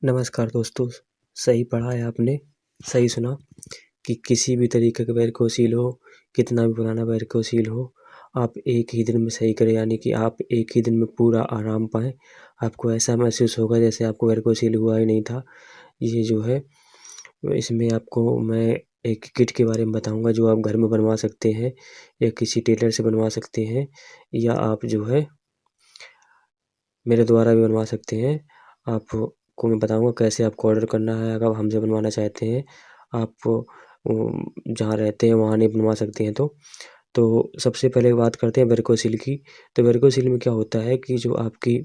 नमस्कार दोस्तों, सही पढ़ा है आपने, सही सुना कि किसी भी तरीके का वेरिकोसिल हो, कितना भी पुराना वेरिकोसिल हो, आप एक ही दिन में सही करें यानी कि आप एक ही दिन में पूरा आराम पाएँ। आपको ऐसा महसूस होगा जैसे आपको वेरिकोसिल हुआ ही नहीं था। ये जो है इसमें आपको मैं एक किट के बारे में बताऊँगा जो आप घर में बनवा सकते हैं या किसी टेलर से बनवा सकते हैं या आप जो है मेरे द्वारा भी बनवा सकते हैं। आपको मैं बताऊँगा कैसे आपको ऑर्डर करना है अगर आप हमसे बनवाना चाहते हैं। आप जहाँ रहते हैं वहाँ नहीं बनवा सकते हैं तो। तो सबसे पहले बात करते हैं वेरिकोसिल की। तो वेरिकोसिल में क्या होता है कि जो आपकी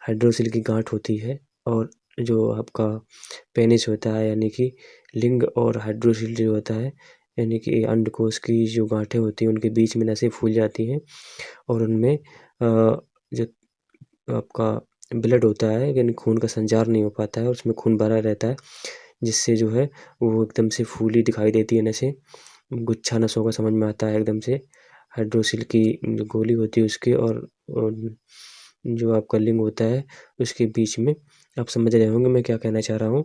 हाइड्रोसिल की गाँठ होती है और जो आपका पेनिस होता है यानी कि लिंग और हाइड्रोसिल जो होता है यानी कि अंडकोश की जो गाँठें होती हैं उनके बीच में नसें फूल जाती हैं और उनमें जो आपका ब्लड होता है यानी खून का संचार नहीं हो पाता है और उसमें खून भरा रहता है, जिससे जो है वो एकदम से फूली दिखाई देती है नसें। गुच्छा नसों का समझ में आता है एकदम से। हाइड्रोसिल की जो गोली होती है उसके और जो आपका लिंग होता है उसके बीच में। आप समझ रहे होंगे मैं क्या कहना चाह रहा हूँ।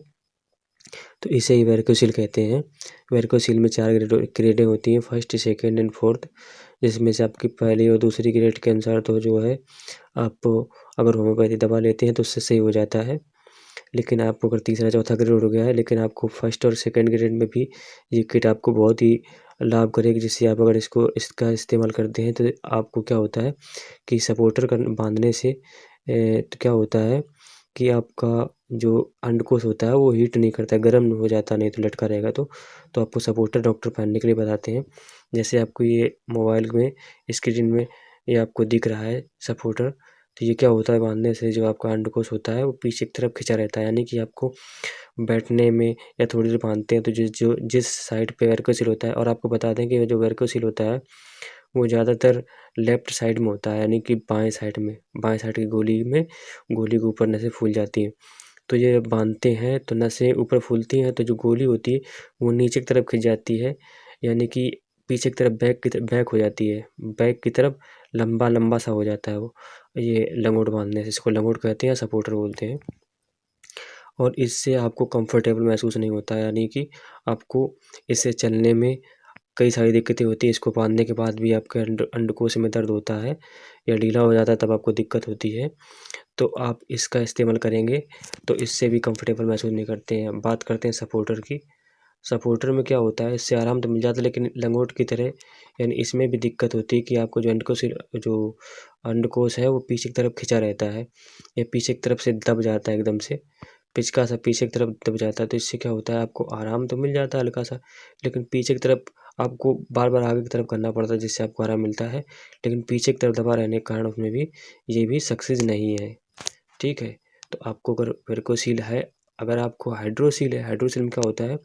तो इसे ही वेरिकोसिल कहते हैं। वेरिकोसिल में 4 ग्रेडें होती हैं, फर्स्ट, सेकंड एंड फोर्थ, जिसमें से आपकी पहली और दूसरी ग्रेड के अनुसार तो जो है आप अगर होम्योपैथी दवा लेते हैं तो उससे सही हो जाता है। लेकिन आपको अगर तीसरा चौथा ग्रेड हो गया है लेकिन आपको फर्स्ट और सेकंड ग्रेड में भी ये किट आपको बहुत ही लाभ करेगी, जिससे आप अगर इसका इस्तेमाल करते हैं तो आपको क्या होता है कि सपोर्टर बांधने से तो क्या होता है कि आपका जो अंडकोश होता है वो हीट नहीं करता है, गर्म हो जाता नहीं तो लटका रहेगा तो आपको सपोर्टर डॉक्टर पहनने के लिए बताते हैं। जैसे आपको ये मोबाइल में स्क्रीन में ये आपको दिख रहा है सपोर्टर, तो ये क्या होता है बांधने से जो आपका अंडकोश होता है वो पीछे की तरफ खिंचा रहता है, यानी कि आपको बैठने में या थोड़ी देर बांधते हैं तो जिस साइड पे वेरिकोसिल होता है। और आपको बता दें कि जो वेरिकोसिल होता है वो ज़्यादातर लेफ्ट साइड में होता है, यानी कि बाएँ साइड में, बाएँ साइड की गोली के ऊपर नसें फूल जाती हैं। तो ये जब बांधते हैं तो नसें ऊपर फूलती हैं तो जो गोली होती है वो नीचे की तरफ खिंच जाती है, यानी कि पीछे की तरफ बैक हो जाती है। बैक की तरफ लंबा-लंबा सा हो जाता है वो, ये लंगोट बाँधने से। इसको लंगोट कहते हैं या सपोर्टर बोलते हैं। और इससे आपको कंफर्टेबल महसूस नहीं होता है, यानी कि आपको इससे चलने में कई सारी दिक्कतें होती हैं। इसको बाँधने के बाद भी आपके अंडकोश में दर्द होता है या ढीला हो जाता है तब आपको दिक्कत होती है। तो आप इसका इस्तेमाल करेंगे तो इससे भी कंफर्टेबल महसूस नहीं करते हैं। बात करते हैं सपोर्टर की। सपोर्टर में क्या होता है, इससे आराम तो मिल जाता है लेकिन लंगोट की तरह यानी इसमें भी दिक्कत होती है कि आपको जो अंडकोश है वो पीछे की तरफ खिंचा रहता है या पीछे की तरफ से दब जाता है एकदम से। पिचका सा पीछे की तरफ दब जाता है, तो इससे क्या होता है आपको आराम तो मिल जाता है हल्का-सा, लेकिन पीछे की तरफ आपको बार-बार आगे की तरफ करना पड़ता है जिससे आपको आराम मिलता है। लेकिन पीछे की तरफ दबा रहने के कारण उसमें भी ये भी सक्सेस नहीं है, ठीक है? तो आपको अगर वेरिकोसिल है, अगर आपको हाइड्रोसिल है, हाइड्रोसिल में क्या होता है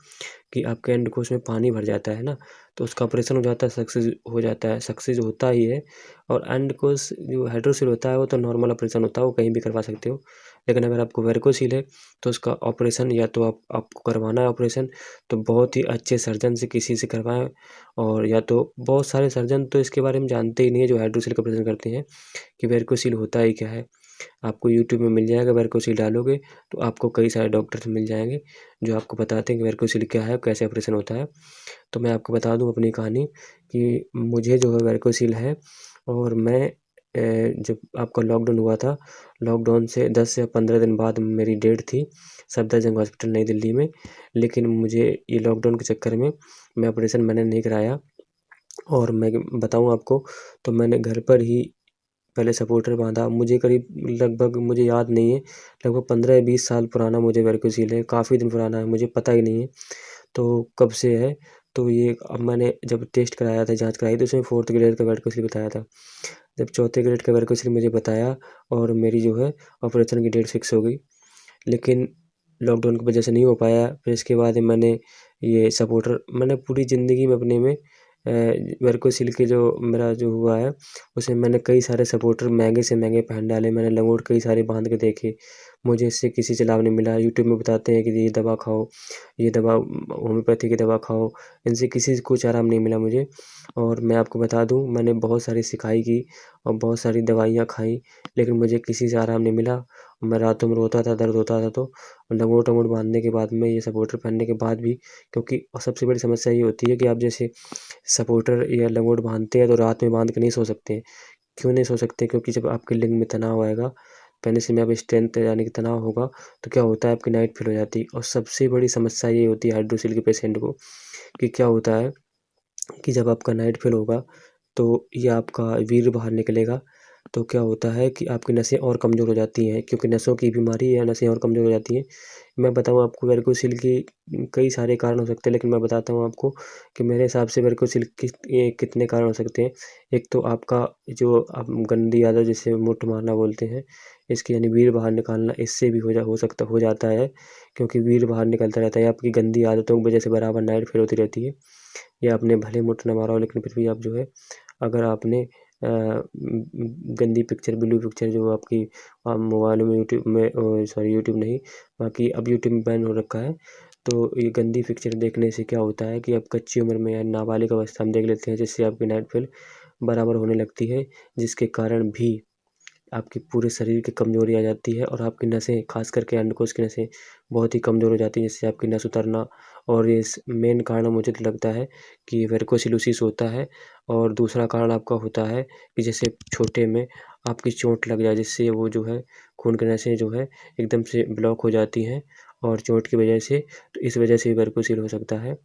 कि आपके अंडकोश में पानी भर जाता है ना, तो उसका ऑपरेशन हो जाता है, सक्सेस हो जाता है, सक्सेस होता ही है। और अंडकोश जो हाइड्रोसिल होता है वो तो नॉर्मल ऑपरेशन होता है, वो कहीं भी करवा सकते हो। लेकिन अगर आपको वेरिकोसिल है तो उसका ऑपरेशन या तो आपको करवाना है ऑपरेशन तो बहुत ही अच्छे सर्जन से किसी से करवाएँ, और या तो बहुत सारे सर्जन तो इसके बारे में जानते ही नहीं है जो हाइड्रोसिल का ऑपरेशन करते हैं कि वेरिकोसिल होता ही क्या है। आपको यूट्यूब में मिल जाएगा, वेरिकोसिल डालोगे तो आपको कई सारे डॉक्टर्स मिल जाएँगे जो आपको बताते हैं कि वेरिकोसिल क्या है, कैसे ऑपरेशन होता है। तो मैं आपको बता दूँ अपनी कहानी कि मुझे जो है वेरिकोसिल है और मैं जब आपका लॉकडाउन हुआ था, लॉकडाउन से 10 या 15 दिन बाद मेरी डेट थी सफदरजंग हॉस्पिटल नई दिल्ली में। लेकिन मुझे ये लॉकडाउन के चक्कर में मैं ऑपरेशन मैंने नहीं कराया। और मैं बताऊँ आपको तो मैंने घर पर ही पहले सपोर्टर बाँधा। मुझे करीब लगभग मुझे याद नहीं है, लगभग 15 या 20 साल पुराना मुझे वेरिकोसिल है, काफ़ी दिन पुराना है, मुझे पता ही नहीं है, तो कब से है। तो ये अब मैंने जब टेस्ट कराया था, जाँच कराई तो उसमें 4th ग्रेड का वेरिकोसिल बताया था। जब चौथे ग्रेड का वेरिकोसिल मुझे बताया और मेरी जो है ऑपरेशन की डेट फिक्स हो गई, लेकिन लॉकडाउन की वजह से नहीं हो पाया। फिर इसके बाद मैंने ये सपोर्टर मैंने पूरी ज़िंदगी में अपने में वेरिकोसिल के जो मेरा जो हुआ है, उसमें मैंने कई सारे सपोर्टर महँगे से महँगे पहन डाले, मैंने लंगोट कई सारे बाँध के देखे, मुझे इससे किसी से लाभ नहीं मिला। यूट्यूब में बताते हैं कि ये दवा खाओ, ये दवा होम्योपैथी की दवा खाओ, इनसे किसी से कुछ आराम नहीं मिला मुझे। और मैं आपको बता दूँ, मैंने बहुत सारी सिकाई की और बहुत सारी दवाइयाँ खाई, लेकिन मुझे किसी से आराम नहीं मिला। मैं रातों में रोता था, दर्द होता था, तो लंगोट-वंगोट बाँधने के बाद में, ये सपोर्टर पहनने के बाद भी, क्योंकि सबसे बड़ी समस्या ये होती है कि आप जैसे सपोर्टर या लंगोट बाँधते हैं तो रात में बाँध के नहीं सो सकते हैं। क्यों नहीं सो सकते? क्योंकि जब आपके लिंग में तनाव आएगा, पेनिस में अब स्ट्रेंथ यानी कि तनाव होगा, तो क्या होता है, आपकी नाइट फ़ेल हो जाती है। और सबसे बड़ी समस्या ये होती है हाइड्रोसील के पेशेंट को, कि क्या होता है कि जब आपका नाइट फ़ेल होगा, तो ये आपका वीर्य बाहर निकलेगा, तो क्या होता है कि आपकी नसें और कमज़ोर हो जाती हैं, क्योंकि नसों की बीमारी है, नसें और कमज़ोर हो जाती हैं। मैं बताऊँ आपको, वेरिकोसिल के कई सारे कारण हो सकते हैं, लेकिन मैं बताता हूँ आपको कि मेरे हिसाब से वेरिकोसिल कितने कारण हो सकते हैं। एक तो आपका जो आप गंदी आदत, जिसे मुट्ठ मारना बोलते हैं, इसकी यानी वीर्य बाहर निकालना, इससे भी हो जाता है, क्योंकि वीर्य बाहर निकलता रहता है। आपकी गंदी आदतों की वजह से बराबर नाइट फ़ेल होती रहती है। या आपने भले मुट्ठ ना मारा हो, लेकिन फिर भी आप जो है, अगर आपने गंदी पिक्चर, ब्लू पिक्चर जो आपकी मोबाइल में, यूट्यूब में, सॉरी यूट्यूब नहीं, बाकी अब यूट्यूब में बैन हो रखा है। तो ये गंदी पिक्चर देखने से क्या होता है कि आप कच्ची उम्र में या नाबालिग अवस्था में देख लेते हैं, जिससे आपकी नाइट फ़ेल बराबर होने लगती है, जिसके कारण भी आपके पूरे शरीर की कमज़ोरी आ जाती है और आपकी नसें, ख़ास करके अंडकोश की नसें बहुत ही कमज़ोर हो जाती हैं, जिससे आपकी नस उतरना, और ये मेन कारण मुझे तो लगता है कि वेरिकोसिलोसिस होता है। और दूसरा कारण आपका होता है कि जैसे छोटे में आपकी चोट लग जाए, जिससे वो जो है, खून की नसें जो है एकदम से ब्लॉक हो जाती हैं, और चोट की वजह से, तो इस वजह से वेरिकोसिल हो सकता है।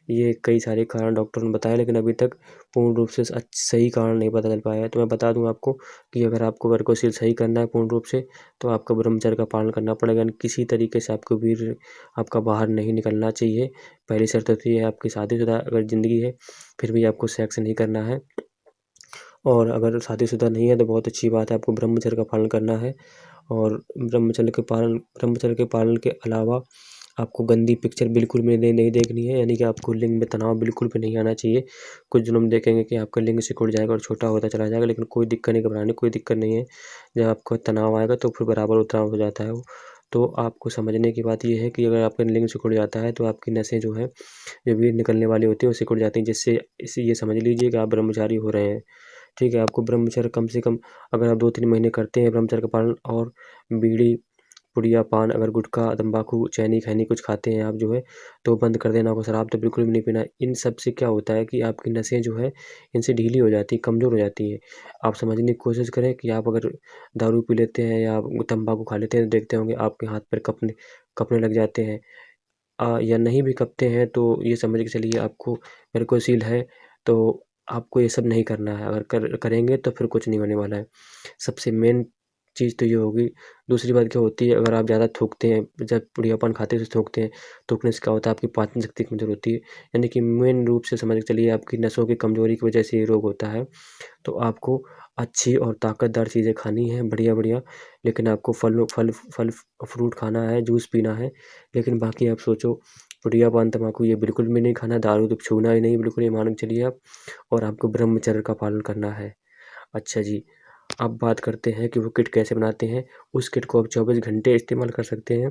ये कई सारे कारण डॉक्टरों ने बताए, लेकिन अभी तक पूर्ण रूप से सही कारण नहीं पता चल पाया है। तो मैं बता दूँ आपको कि अगर आपको वेरिकोसिल सही करना है पूर्ण रूप से, तो आपको ब्रह्मचर्य का पालन करना पड़ेगा, यानी किसी तरीके से आपको वीर्य आपका बाहर नहीं निकलना चाहिए। पहली शर्त तो ये है, आपकी शादीशुदा अगर ज़िंदगी है, फिर भी आपको सेक्स नहीं करना है। और अगर शादीशुदा नहीं है, तो बहुत अच्छी बात है, आपको ब्रह्मचर्य का पालन करना है। और ब्रह्मचर्य के पालन के अलावा आपको गंदी पिक्चर बिल्कुल भी नहीं देखनी है, यानी कि आपको लिंग में तनाव बिल्कुल भी नहीं आना चाहिए। कुछ जुल्म देखेंगे कि आपका लिंग सिकुड़ जाएगा और छोटा होता चला जाएगा, लेकिन कोई दिक्कत नहीं, घबराने की कोई दिक्कत नहीं है। जब आपको तनाव आएगा, तो फिर बराबर उतराव हो जाता है वो। तो आपको समझने की बात ये है कि अगर आपका लिंग सिकुड़ जाता है, तो आपकी नसें जो है, जो वीर्य निकलने वाली होती हैं, वो सिकुड़ जाती हैं, जिससे इसे ये समझ लीजिए कि आप ब्रह्मचारी हो रहे हैं। ठीक है, आपको ब्रह्मचर्य कम से कम, अगर आप 2-3 महीने करते हैं ब्रह्मचर्य का पालन, और बीड़ी, पुड़िया, पान, अगर गुटखा, तम्बाकू, चैनी-खैनी कुछ खाते हैं आप जो है, तो बंद कर देना होगा। शराब तो बिल्कुल भी नहीं पीना है। इन सब से क्या होता है कि आपकी नसें जो है, इनसे ढीली हो जाती हैं, कमज़ोर हो जाती हैं। आप समझने की कोशिश करें कि आप अगर दारू पी लेते हैं या तम्बाकू खा लेते हैं, तो देखते होंगे आपके हाथ-पैर कँपने लग जाते हैं। या नहीं भी कँपते हैं, तो ये समझ के चलिए आपको वेरिकोसिल है, तो आपको ये सब नहीं करना है। अगर करेंगे, तो फिर कुछ नहीं होने वाला है। सबसे मेन चीज़ तो ये होगी। दूसरी बात क्या होती है, अगर आप ज़्यादा थूकते हैं, जब पुड़िया पान खाते हैं तो थूकते हैं, थूकने से क्या होता है, आपकी पाचन शक्ति कमज़ोर होती है। यानी कि मेन रूप से समझ के चलिए, आपकी नसों की कमज़ोरी की वजह से ये रोग होता है। तो आपको अच्छी और ताकतदार चीज़ें खानी हैं, बढ़िया-बढ़िया, लेकिन आपको फल फ्रूट खाना है, जूस पीना है, लेकिन बाकी आप सोचो, पुड़िया, पान, तम्बाकू ये बिल्कुल भी नहीं खाना, दारू तो छूना ही नहीं बिल्कुल, ये मान के चलिए आप, और आपको ब्रह्मचर्य का पालन करना है। अच्छा जी, अब बात करते हैं कि वो किट कैसे बनाते हैं। उस किट को आप 24 घंटे इस्तेमाल कर सकते हैं,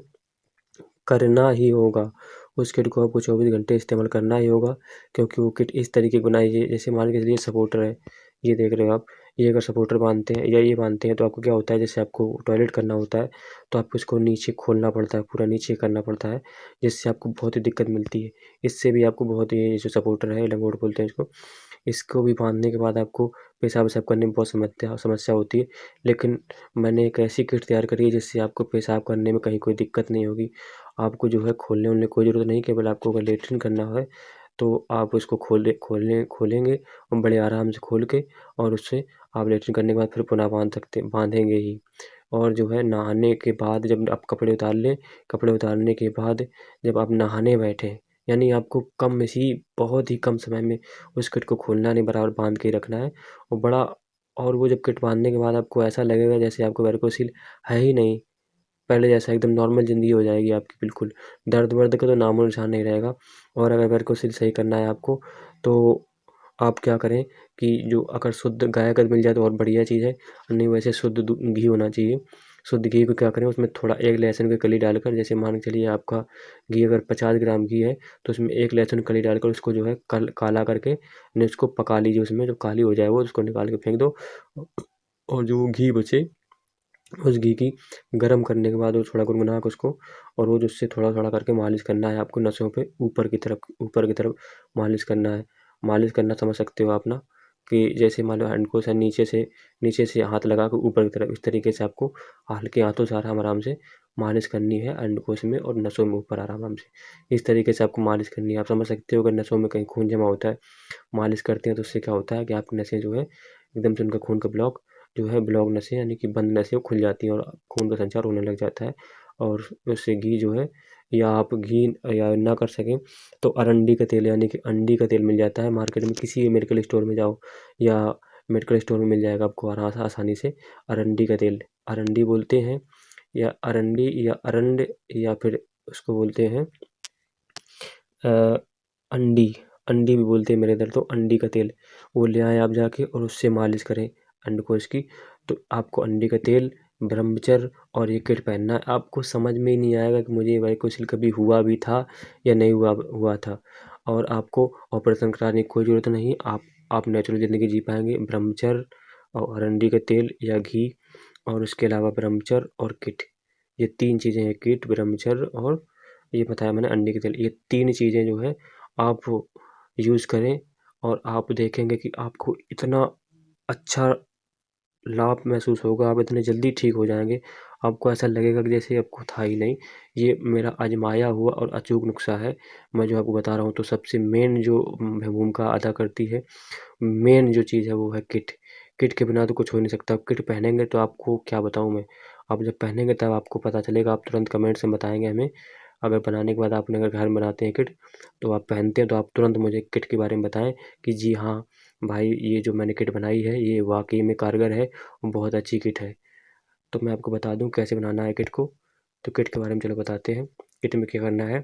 करना ही होगा। उस किट को आपको 24 घंटे इस्तेमाल करना ही होगा, क्योंकि वो किट इस तरीके की बनाई है, जैसे मान के चलिए सपोर्टर है, ये देख रहे हो आप, ये अगर सपोर्टर बाँधते हैं या ये बाँधते हैं, तो आपको क्या होता है, जैसे आपको टॉयलेट करना होता है, तो आपको इसको नीचे खोलना पड़ता है, पूरा नीचे करना पड़ता है, जिससे आपको बहुत ही दिक्कत मिलती है। इससे भी आपको बहुत, ये जो सपोर्टर है, लंगोट बोलते हैं इसको, इसको भी बाँधने के बाद आपको पेशाब-वेशाब करने में बहुत समस्या होती है। लेकिन मैंने एक ऐसी किट तैयार करी है, जिससे आपको पेशाब करने में कहीं कोई दिक्कत नहीं होगी। आपको जो है खोलने-वोलने की कोई ज़रूरत नहीं, केवल आपको अगर लैट्रिन करना है, तो आप उसको खोलेंगे, और बड़े आराम से खोल के, और उससे आप लैट्रिन करने के बाद फिर पुनः बाँधेंगे ही। और जो है, नहाने के बाद जब आप कपड़े उतार लें, कपड़े उतारने के बाद जब आप नहाने बैठें, यानी आपको बहुत ही कम समय में उस किट को खोलना नहीं, बराबर बाँध के ही रखना है। और और वो जब किट बाँधने के बाद आपको ऐसा लगेगा, जैसे आपको वेरिकोसिल है ही नहीं, पहले जैसा एकदम नॉर्मल ज़िंदगी हो जाएगी आपकी बिल्कुल। दर्द-वर्द का तो नामो-निशान नहीं रहेगा। और अगर वेरिकोसिल सही करना है आपको, तो आप क्या करें कि जो अगर शुद्ध गाय का मिल जाए तो और बढ़िया चीज़ है, नहीं वैसे शुद्ध घी होना चाहिए। शुद्ध घी को क्या करें, उसमें थोड़ा एक लहसुन की कली डालकर, जैसे मान के चलिए आपका घी अगर 50 ग्राम घी है तो उसमें एक लहसुन कली डालकर उसको जो है काला करके उसको पका लीजिए। उसमें जो काली हो जाए वो उसको निकाल के फेंक दो, और जो घी बचे उस घी की गर्म करने के बाद वो थोड़ा गुनगुना के उसको, और रोज़ उससे थोड़ा-थोड़ा करके मालिश करना है आपको नसों पे, ऊपर की तरफ मालिश करना है। मालिश करना समझ सकते हो आप ना, कि जैसे मान लो हैंडकोश है, नीचे से हाथ लगा के ऊपर की तरफ, इस तरीके से आपको हल्के हाथों से आराम-आराम से मालिश करनी है हैंडकोश में और नसों में ऊपर आराम-आराम से। इस तरीके से आपको मालिश करनी है। आप समझ सकते हो अगर नसों में कहीं खून जमा होता है, मालिश करते हैं तो उससे क्या होता है कि आपकी नसें जो है एकदम से उनका खून का ब्लॉक नसें यानी कि बंद नसें खुल जाती हैं और खून का संचार होने लग जाता है। और उससे घी जो है, या आप घी या ना कर सकें तो अरंडी का तेल यानी कि अंडी का तेल मिल जाता है मार्केट में, किसी भी मेडिकल स्टोर में जाओ या मेडिकल स्टोर में मिल जाएगा आपको आसानी से। अरंडी का तेल, अरंडी बोलते हैं या अरंडी या अरंड, या फिर उसको बोलते हैं अंडी, अंडी भी बोलते हैं मेरे इधर तो, अंडी का तेल वो ले आएँ आप जाके और उससे मालिश करें अंडकोश की। तो आपको अंडी का तेल, ब्रह्मचर्य और ये किट पहनना है। आपको समझ में ही नहीं आएगा कि मुझे वारिकोसिल कभी हुआ भी था या नहीं हुआ था, और आपको ऑपरेशन कराने की कोई ज़रूरत नहीं। आप नेचुरल ज़िंदगी जी पाएंगे। ब्रह्मचर्य और अरंडी का तेल या घी, और उसके अलावा ब्रह्मचर्य और किट, ये 3 चीज़ें हैं। किट, ब्रह्मचर्य और ये बताया मैंने अंडे के तेल, ये 3 चीज़ें जो है आप यूज़ करें, और आप देखेंगे कि आपको इतना अच्छा लाभ महसूस होगा, आप इतने जल्दी ठीक हो जाएँगे, आपको ऐसा लगेगा कि जैसे आपको था ही नहीं। ये मेरा आज़माया हुआ और अचूक नुस्ख़ा है, मैं जो आपको बता रहा हूँ। तो सबसे मेन जो भूमिका अदा करती है, मेन जो चीज़ है वो है किट। किट के बिना तो कुछ हो नहीं सकता। किट पहनेंगे तो आपको क्या बताऊँ मैं, आप जब पहनेंगे तब आपको पता चलेगा। आप तुरंत कमेंट्स में बताएँगे हमें। अगर बनाने के बाद आपने अगर घर में बनाते हैं किट, तो आप पहनते हैं तो आप तुरंत मुझे किट के बारे में बताएँ कि जी हाँ भाई, ये जो मैंने किट बनाई है ये वाक़ई में कारगर है, बहुत अच्छी किट है। तो मैं आपको बता दूँ कैसे बनाना है किट को। तो किट के बारे में चलो बताते हैं। किट में क्या करना है,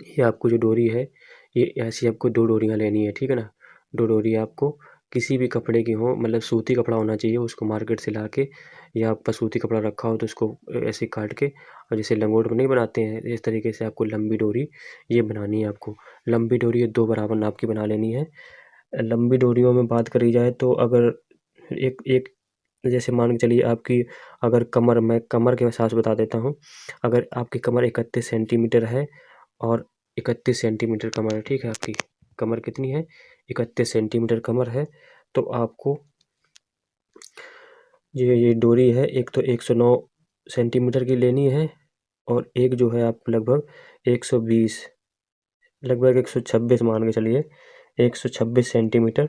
ये आपको जो डोरी है, ये ऐसी आपको 2 डोरियाँ लेनी है, ठीक है ना? 2 डोरी आपको किसी भी कपड़े की हो, मतलब सूती कपड़ा होना चाहिए, उसको मार्केट से लाके, या आपका सूती कपड़ा रखा हो तो उसको ऐसे काट के, और जैसे लंगोट नहीं बनाते हैं, इस तरीके से आपको लंबी डोरी ये बनानी है आपको। लंबी डोरी ये 2 बराबर नाप की बना लेनी है। लंबी डोरियों में बात करी जाए तो अगर एक एक जैसे मान के चलिए आपकी अगर कमर, मैं कमर के हिसाब से बता देता हूँ। अगर आपकी कमर 31 सेंटीमीटर है, और 31 सेंटीमीटर कमर है, ठीक है? आपकी कमर कितनी है? 31 सेंटीमीटर कमर है, तो आपको ये डोरी है, एक तो 109 सेंटीमीटर की लेनी है, और एक जो है आपको लगभग 120, लगभग 126 मान के चलिए, 126 सेंटीमीटर,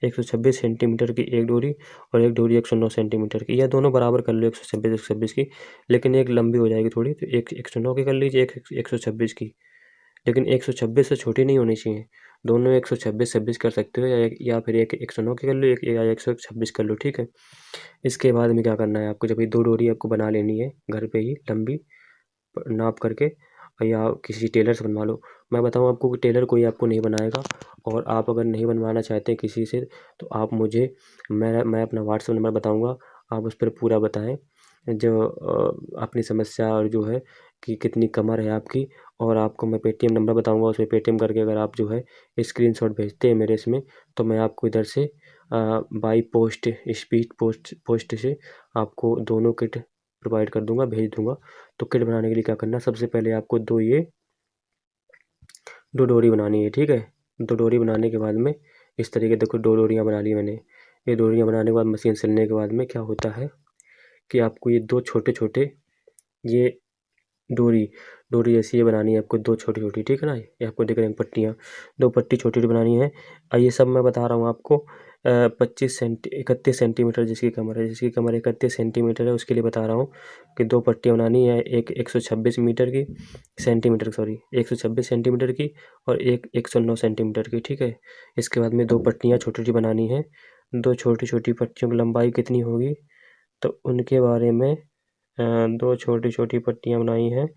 126 सेंटीमीटर की एक डोरी, और एक डोरी 109 सेंटीमीटर की, या दोनों बराबर कर लो, 126 की, लेकिन एक लंबी हो जाएगी थोड़ी, तो एक 109 की कर लीजिए, एक 126 की। लेकिन 126 से छोटी नहीं होनी चाहिए। दोनों 126-26 कर सकते हो, या फिर एक 109 की कर लो, एक या 126 कर लो, ठीक है? इसके बाद में क्या करना है आपको, जब ये 2 डोरी आपको बना लेनी है घर पे ही लंबी नाप करके, या किसी टेलर से बनवा लो। मैं बताऊँ आपको कि टेलर कोई आपको नहीं बनाएगा, और आप अगर नहीं बनवाना चाहते किसी से, तो आप मुझे, मैं अपना व्हाट्सएप नंबर बताऊँगा, आप उस पर पूरा बताएँ जो अपनी समस्या, और जो है कि कितनी कमर है आपकी, और आपको मैं पेटीएम नंबर बताऊँगा, उसमें पेटीएम करके अगर आप जो है स्क्रीनशॉट भेजते हैं मेरे इसमें, तो मैं आपको इधर से बाई पोस्ट, स्पीड पोस्ट से आपको दोनों किट प्रोवाइड कर दूँगा, भेज दूँगा। तो किट बनाने के लिए क्या करना है, सबसे पहले आपको 2 डोरी बनानी है, ठीक है? 2 डोरी बनाने के बाद में इस तरीके, देखो 2 डोरियाँ बना ली मैंने। ये डोरियाँ बनाने के बाद मशीन सिलने के बाद में क्या होता है कि आपको ये 2 छोटे-छोटे, ये डोरी डोरी ऐसी ये बनानी है आपको, 2 छोटी-छोटी, ठीक है ना? ये आपको दिख रही हैं पट्टियाँ, 2 पट्टी छोटी-छोटी बनानी है। ये सब मैं बता रहा हूँ आपको 31 सेंटीमीटर जिसकी कमर है, 31 सेंटीमीटर है, उसके लिए बता रहा हूँ कि 2 पट्टियाँ बनानी है, एक 126 मीटर की सेंटीमीटर, सॉरी 126 सेंटीमीटर की, और एक 109 सेंटीमीटर की, ठीक है? इसके बाद में 2 पट्टियाँ छोटी-छोटी बनानी हैं। 2 छोटी-छोटी पट्टियों की लंबाई कितनी होगी, तो उनके बारे में 2 छोटी-छोटी पट्टियाँ बनाई हैं,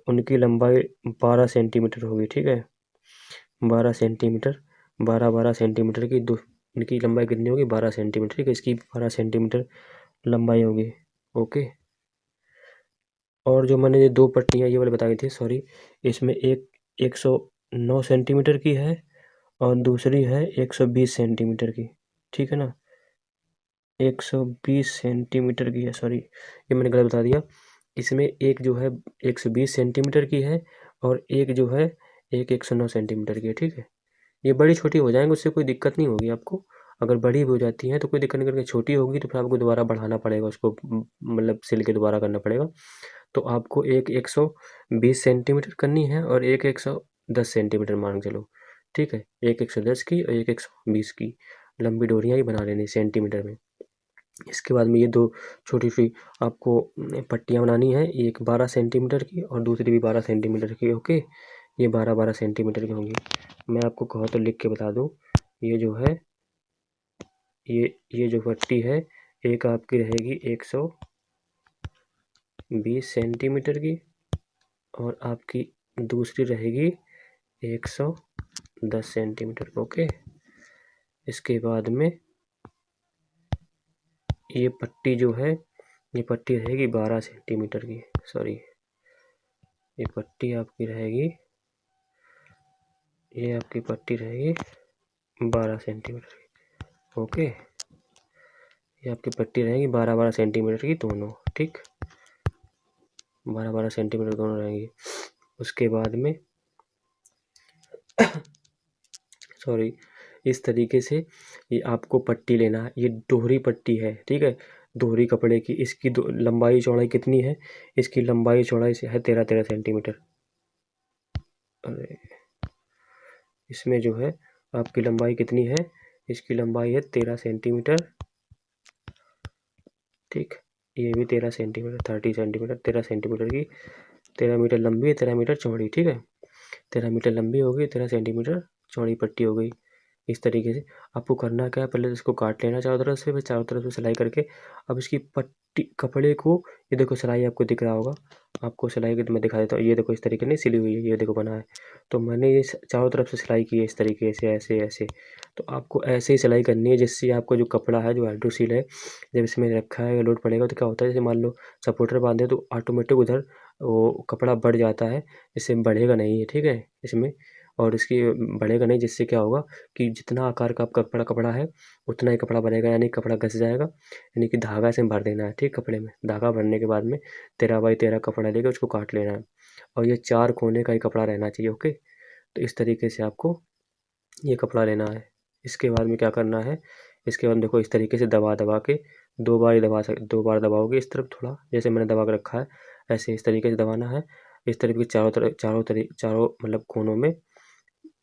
उनकी लंबाई 12 सेंटीमीटर होगी, ठीक है? 12 सेंटीमीटर, 12-12 सेंटीमीटर की दो, इनकी लंबाई कितनी होगी, 12 सेंटीमीटर, ठीक है? इसकी 12 सेंटीमीटर लंबाई होगी, ओके? और जो मैंने ये 2 पट्टियाँ ये वाली बताई थी, सॉरी, इसमें एक 109 सेंटीमीटर की है और दूसरी है 120 सेंटीमीटर की, ठीक है ना। 120 सेंटीमीटर की है, सॉरी ये मैंने गलत बता दिया। इसमें एक जो है 120 सेंटीमीटर की है और एक जो है 109 सेंटीमीटर की है, ठीक है। ये बड़ी छोटी हो जाएंगी, उससे कोई दिक्कत नहीं होगी आपको। अगर बड़ी भी हो जाती हैं तो कोई दिक्कत नहीं, करके छोटी होगी तो फिर आपको दोबारा बढ़ाना पड़ेगा उसको, मतलब सिल के दोबारा करना पड़ेगा। तो आपको एक 120 सेंटीमीटर करनी है और एक 110 सेंटीमीटर मान के चलो, ठीक है। एक 110 की और एक 120 की लंबी डोरियाँ ही बना लेनी सेंटीमीटर में। इसके बाद में ये 2 छोटी-सी आपको पट्टियाँ बनानी है, एक 12 सेंटीमीटर की और दूसरी भी 12 सेंटीमीटर की, ओके। ये 12-12 सेंटीमीटर की होंगी। मैं आपको कहूँ तो लिख के बता दूँ, ये जो है ये जो पट्टी है, एक आपकी रहेगी 120 सेंटीमीटर की और आपकी दूसरी रहेगी 110 सेंटीमीटर, ओके। इसके बाद में ये पट्टी जो है, ये पट्टी रहेगी 12 सेंटीमीटर की, सॉरी, ये पट्टी आपकी रहेगी, ये आपकी पट्टी रहेगी 12 सेंटीमीटर की, ओके। ये आपकी पट्टी रहेगी 12-12 सेंटीमीटर की दोनों, ठीक, 12-12 सेंटीमीटर दोनों रहेंगी। उसके बाद में सॉरी, इस तरीके से ये आपको पट्टी लेना है। ये दोहरी पट्टी है, ठीक है, दोहरी कपड़े की। इसकी लंबाई चौड़ाई कितनी है, इसकी लंबाई चौड़ाई से है 13-13 सेंटीमीटर। अरे इसमें जो है आपकी लंबाई कितनी है, इसकी लंबाई है 13 सेंटीमीटर, ठीक। ये भी 13 सेंटीमीटर, 30 सेंटीमीटर, 13 सेंटीमीटर की, 13 मीटर लंबी है, 13 मीटर चौड़ी, ठीक है। 13 मीटर लंबी हो गई, 13 सेंटीमीटर चौड़ी पट्टी हो गई। इस तरीके से आपको करना क्या है, पहले तो इसको काट लेना चारों तरफ से, फिर चारों तरफ से सिलाई करके अब इसकी पट्टी कपड़े को, ये देखो सिलाई आपको दिख रहा होगा, आपको सिलाई की तो मैं दिखा देता हूँ। ये देखो इस तरीके नहीं सिली हुई है, ये देखो बना है। तो मैंने ये चारों तरफ से सिलाई की है इस तरीके से, ऐसे ऐसे। तो आपको ऐसे ही सिलाई करनी है जिससे आपको जो कपड़ा है, जो हाइड्रोसील है, जब इसमें रखा है लोड पड़ेगा तो क्या होता है, जैसे मान लो सपोर्टर बांधे तो ऑटोमेटिक उधर वो कपड़ा बढ़ जाता है, इससे बढ़ेगा नहीं है, ठीक है इसमें। और इसकी बढ़ेगा नहीं, जिससे क्या होगा कि जितना आकार का आपका कपड़ा है उतना ही कपड़ा बनेगा, यानी कपड़ा घस जाएगा। यानी कि धागा इसमें भर देना है, ठीक, कपड़े में धागा भरने के बाद में 13x13 कपड़ा लेके उसको काट लेना है और ये 4 कोने का ही कपड़ा रहना चाहिए, ओके। तो इस तरीके से आपको ये कपड़ा लेना है। इसके बाद में क्या करना है, इसके बाद देखो इस तरीके से दबा दबा के 2 बार ही दो बार दबाओगे इस तरफ थोड़ा, जैसे मैंने दबा के रखा है ऐसे इस तरीके से दबाना है। इस तरीके चारों मतलब कोनों में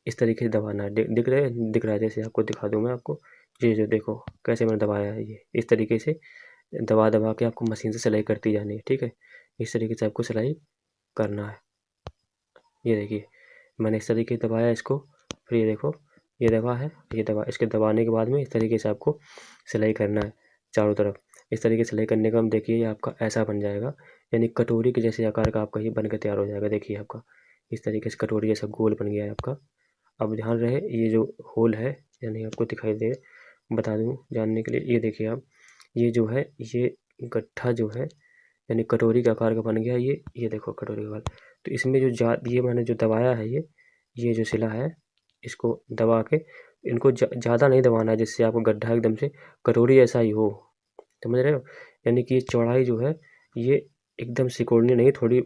इस तरीके से दबाना है। दिख रहा है, जैसे आपको दिखा दूँ मैं आपको, ये जो देखो कैसे मैंने दबाया है, ये इस तरीके से दबा दबा के आपको मशीन से सिलाई करती जानी है, ठीक है। इस तरीके से आपको सिलाई करना है। ये देखिए मैंने इस तरीके से दबाया इसको, फिर ये देखो ये दबा है, ये दबा, इसके दबाने के बाद में इस तरीके से आपको सिलाई करना है चारों तरफ। इस तरीके से सिलाई करने का हम देखिए ये आपका ऐसा बन जाएगा, यानी कटोरी के जैसे आकार का आपका ये बन के तैयार हो जाएगा। देखिए आपका इस तरीके से कटोरी जैसा गोल बन गया है आपका। अब ध्यान रहे ये जो होल है, यानी आपको दिखाई दे, बता दूँ जानने के लिए, ये देखिए आप, ये जो है ये गट्ठा जो है यानी कटोरी के आकार का बन गया ये देखो कटोरी का आकार। तो इसमें जो ये मैंने जो दबाया है ये जो सिला है, इसको दबा के इनको ज़्यादा नहीं दबाना है, जिससे आपको गड्ढा एकदम से कटोरी जैसा ही हो, समझ रहे हो। यानी कि चौड़ाई जो है ये एकदम सिकुड़नी नहीं, थोड़ी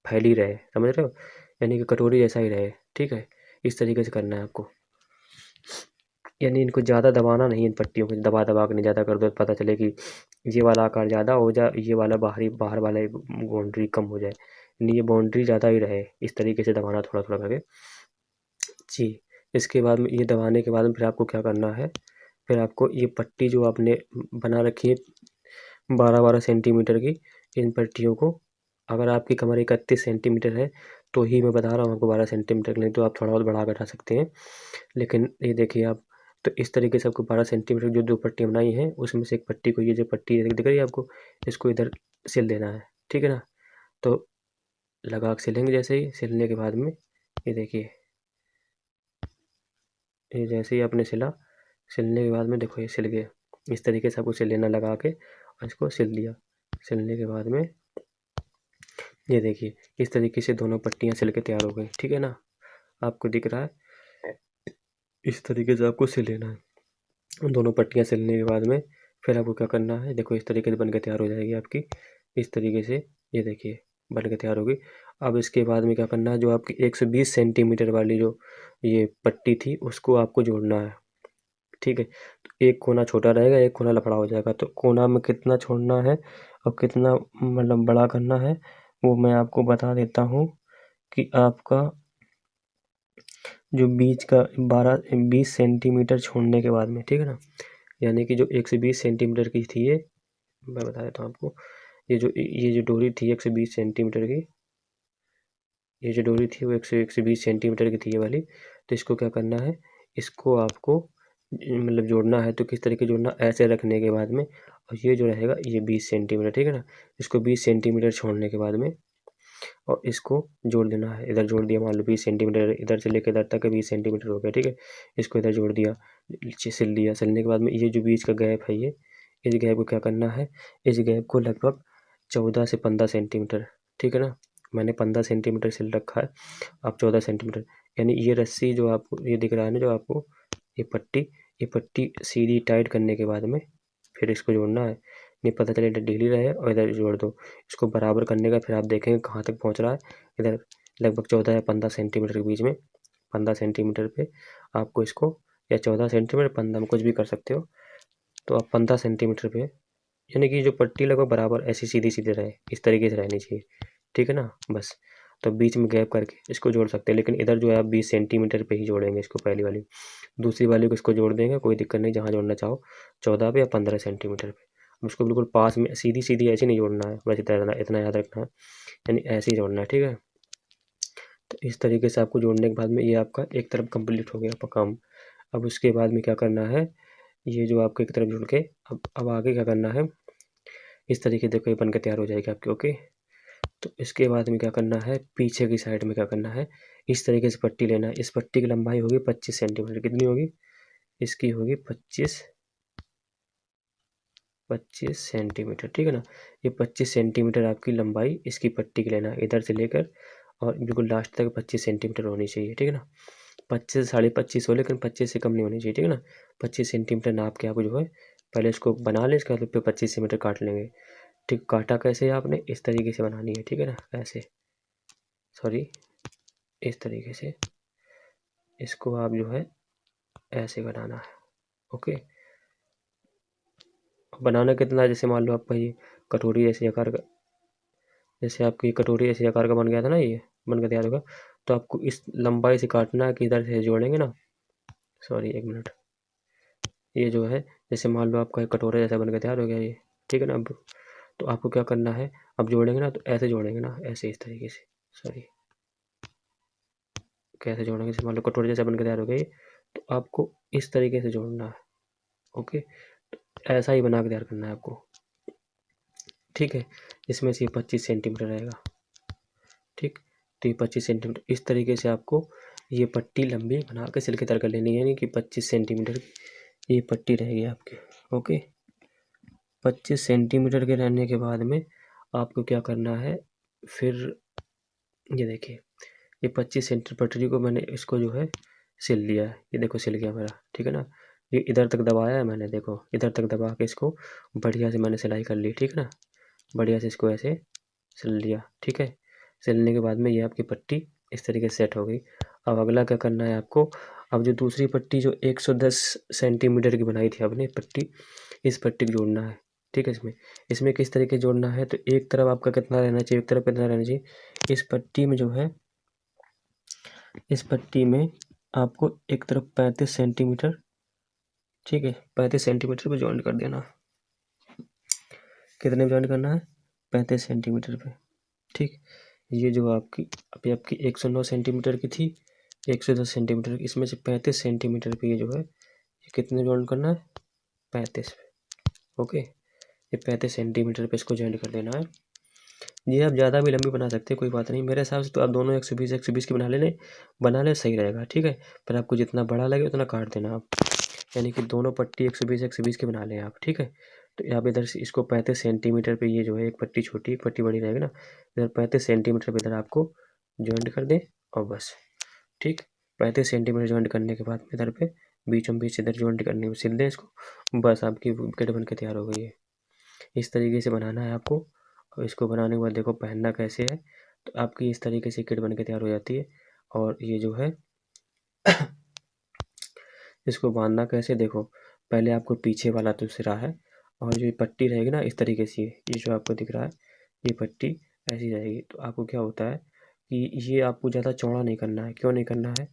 फैली रहे, समझ रहे हो, यानी कि कटोरी जैसा ही रहे, ठीक है। इस तरीके से करना है आपको, यानी इनको ज़्यादा दबाना नहीं, इन पट्टियों को दबा दबा के नहीं ज़्यादा कर दो, पता चले कि ये वाला आकार ज़्यादा हो जाए, ये वाला बाहर वाला बाउंड्री कम हो जाए, यानी ये बाउंड्री ज़्यादा ही रहे। इस तरीके से दबाना थोड़ा थोड़ा करके जी। इसके बाद में ये दबाने के बाद में फिर आपको क्या करना है, फिर आपको ये पट्टी जो आपने बना रखी है 12-12 सेंटीमीटर की, इन पट्टियों को, अगर आपकी कमर 31 सेंटीमीटर है तो ही मैं बता रहा हूँ आपको 12 सेंटीमीटर की, नहीं तो आप थोड़ा बहुत बढ़ा घटा सकते हैं। लेकिन ये देखिए आप, तो इस तरीके से आपको 12 सेंटीमीटर जो 2 पट्टियाँ बनाई हैं उसमें से एक पट्टी को, ये जो पट्टी दिख रही है आपको, इसको इधर सिल देना है, ठीक है ना। तो लगा के सिलेंगे, जैसे ही सिलने के बाद में ये देखिए, ये जैसे ही आपने सिलने के बाद में देखो ये सिल गया। इस तरीके से आपको सिल लेना, लगा के और इसको सिल दिया। सिलने के बाद में ये देखिए इस तरीके से दोनों पट्टियाँ सिल के तैयार हो गई, ठीक है ना। आपको दिख रहा है, इस तरीके से आपको सिल लेना है। दोनों पट्टियाँ सिलने के बाद में फिर आपको क्या करना है, देखो इस तरीके से बन के तैयार हो जाएगी आपकी, इस तरीके से ये देखिए बन के तैयार होगी। अब इसके बाद में क्या करना है, जो आपकी 120 सेंटीमीटर वाली जो ये पट्टी थी उसको आपको जोड़ना है, ठीक है। तो एक कोना छोटा रहेगा, एक कोना लफड़ा हो जाएगा, तो कोना में कितना छोड़ना है और कितना मतलब बड़ा करना है वो मैं आपको बता देता हूँ कि आपका जो बीच का 20 सेंटीमीटर छोड़ने के बाद में, ठीक है ना, यानी कि जो 120 सेंटीमीटर की थी ये, मैं बता देता हूँ आपको, ये जो डोरी थी 120 सेंटीमीटर की, ये जो डोरी थी वो 120 सेंटीमीटर की थी ये वाली। तो इसको क्या करना है, इसको आपको मतलब जोड़ना है। तो किस तरीके जोड़ना, ऐसे रखने के बाद में, और ये जो रहेगा ये 20 सेंटीमीटर, ठीक है ना। इसको 20 सेंटीमीटर छोड़ने के बाद में और इसको जोड़ देना है, इधर जोड़ दिया, मान लो 20 सेंटीमीटर, इधर से लेकर इधर तक 20 सेंटीमीटर हो गया, ठीक है। इसको इधर जोड़ दिया, सिल दिया। सिलने के बाद में ये जो बीच का गैप है ये, इस गैप को क्या करना है, इस गैप को लगभग 14 से 15 सेंटीमीटर, ठीक है ना। मैंने 15 सेंटीमीटर सिल रखा है, आप 14 सेंटीमीटर, यानी ये रस्सी जो आपको ये दिख रहा है ना, जो आपको ये पट्टी सीधी टाइट करने के बाद में फिर इसको जोड़ना है, नहीं पता चले इधर ढीली रहे और इधर जोड़ दो। इसको बराबर करने का फिर आप देखेंगे कहाँ तक पहुँच रहा है। इधर लगभग 14 या 15 सेंटीमीटर के बीच में, 15 सेंटीमीटर पे आपको इसको, या 14 सेंटीमीटर 15 में कुछ भी कर सकते हो। तो आप 15 सेंटीमीटर पे, यानी कि जो पट्टी लगभग बराबर ऐसी सीधी सीधी रहे, इस तरीके से रहनी चाहिए, ठीक है ना। बस तो बीच में गैप करके इसको जोड़ सकते हैं, लेकिन इधर जो है आप 20 सेंटीमीटर पे ही जोड़ेंगे इसको, पहली वाली। दूसरी वाली को इसको जोड़ देंगे, कोई दिक्कत नहीं, जहाँ जोड़ना चाहो, 14 पे या 15 सेंटीमीटर पे। उसको बिल्कुल पास में सीधी सीधी ऐसे नहीं जोड़ना है, बस इतना याद रखना है, यानी ऐसे ही जोड़ना है, ठीक है। तो इस तरीके से आपको जोड़ने के बाद में ये आपका एक तरफ कंप्लीट हो गया आपका काम। अब उसके बाद में क्या करना है, ये जो आपको एक तरफ जुड़ के, अब आगे क्या करना है, इस तरीके से देखो ये बन के तैयार हो जाएगी आपकी, ओके। तो इसके बाद में क्या करना है, पीछे की साइड में क्या करना है, इस तरीके से पट्टी लेना है। इस पट्टी की लंबाई होगी 25 सेंटीमीटर, कितनी होगी, इसकी होगी 25 सेंटीमीटर, ठीक है ना। ये 25 सेंटीमीटर आपकी लंबाई इसकी पट्टी की लेना है, इधर से लेकर और बिल्कुल लास्ट तक 25 सेंटीमीटर होनी चाहिए, ठीक है ना। 25 से 25.5 हो, लेकिन 25 से कम नहीं होनी चाहिए, ठीक है ना। 25 सेंटीमीटर नाप के आप जो है पहले इसको बना लें, इसके बाद फिर 25 सेंटीमीटर काट लेंगे। ठीक, काटा कैसे आपने, इस तरीके से बनानी है, ठीक है ना, ऐसे, सॉरी, इस तरीके से इसको आप जो है ऐसे बनाना है, ओके। बनाना कितना है, जैसे मान लो आपका ये कटोरी जैसे आकार का, जैसे आपकी कटोरी जैसे आकार का बन गया था ना, ये बन के तैयार होगा। तो आपको इस लंबाई से काटना है कि इधर से जोड़ेंगे ना, सॉरी एक मिनट, ये जो है जैसे मान लो आपका एक कटोरा जैसा बन के तैयार हो गया ये, ठीक है ना। अब तो आपको क्या करना है, अब जोड़ेंगे ना तो ऐसे जोड़ेंगे ना, ऐसे इस तरीके से, सॉरी, कैसे जोड़ेंगे, जैसे मान लो कटोरे जैसा बन के तैयार हो गया ये, तो आपको इस तरीके से जोड़ना है, ओके। तो ऐसा ही बना के तैयार करना है आपको, ठीक है। इसमें से 25 सेंटीमीटर रहेगा, ठीक। तो ये 25 सेंटीमीटर इस तरीके से आपको ये पट्टी लंबी बना के सिल के तैयार कर लेनी है, यानी कि 25 सेंटीमीटर की ये पट्टी रहेगी आपकी, ओके। 25 सेंटीमीटर के रहने के बाद में आपको क्या करना है, फिर ये देखिए ये 25 सेंटीमीटर पटरी को मैंने इसको जो है सिल लिया है, ये देखो सिल गया मेरा, ठीक है ना। ये इधर तक दबाया है मैंने, देखो इधर तक दबा के इसको बढ़िया से मैंने सिलाई कर ली, ठीक है ना। बढ़िया से इसको ऐसे सिल लिया, ठीक है। सिलने के बाद में ये आपकी पट्टी इस तरीके से सेट हो गई। अब अगला क्या करना है आपको, अब जो दूसरी पट्टी जो 110 सेंटीमीटर की बनाई थी आपने पट्टी, इस पट्टी को जोड़ना है, ठीक है। इसमें इसमें किस तरीके से जोड़ना है, तो एक तरफ आपका कितना रहना चाहिए, एक तरफ कितना रहना चाहिए, इस पट्टी में जो है, इस पट्टी में आपको एक तरफ 35 सेंटीमीटर, ठीक है, 35 सेंटीमीटर पे ज्वाइन कर देना। कितने पे ज्वाइन करना है, 35 सेंटीमीटर पे, ठीक। ये जो आपकी अभी आपकी 109 सेंटीमीटर की थी, 110 सेंटीमीटर की, इसमें से 35 सेंटीमीटर पे ये जो है ये कितने ज्वाइन करना है, 35 पे, ओके। ये 35 सेंटीमीटर पे इसको ज्वाइन कर देना है। ये आप ज़्यादा भी लंबी बना सकते हैं, कोई बात नहीं, मेरे हिसाब से तो आप दोनों 120 की बना लें सही रहेगा, ठीक है। पर आपको जितना बड़ा लगे उतना काट देना आप, यानी कि दोनों पट्टी 120 की बना लें आप, ठीक है। तो यहाँ पे इधर से इसको 35 सेंटीमीटर पे ये जो है एक पट्टी छोटी एक पट्टी बड़ी रहेगी ना, इधर 35 सेंटीमीटर पे इधर आपको जॉइंट कर दें और बस। ठीक, 35 सेंटीमीटर जॉइंट करने के बाद इधर पे बीचों बीच इधर जॉइंट करने में सिल दें इसको, बस आपकी विकेट बन के तैयार हो गई है। इस तरीके से बनाना है आपको। और इसको बनाने के बाद देखो पहनना कैसे है, तो आपकी इस तरीके से किट बन के तैयार हो जाती है। और ये जो है इसको बांधना कैसे देखो, पहले आपको पीछे वाला तो सिरा है और जो ये पट्टी रहेगी ना इस तरीके से, ये जो आपको दिख रहा है ये पट्टी ऐसी रहेगी। तो आपको क्या होता है कि ये आपको ज़्यादा चौड़ा नहीं करना है। क्यों नहीं करना है,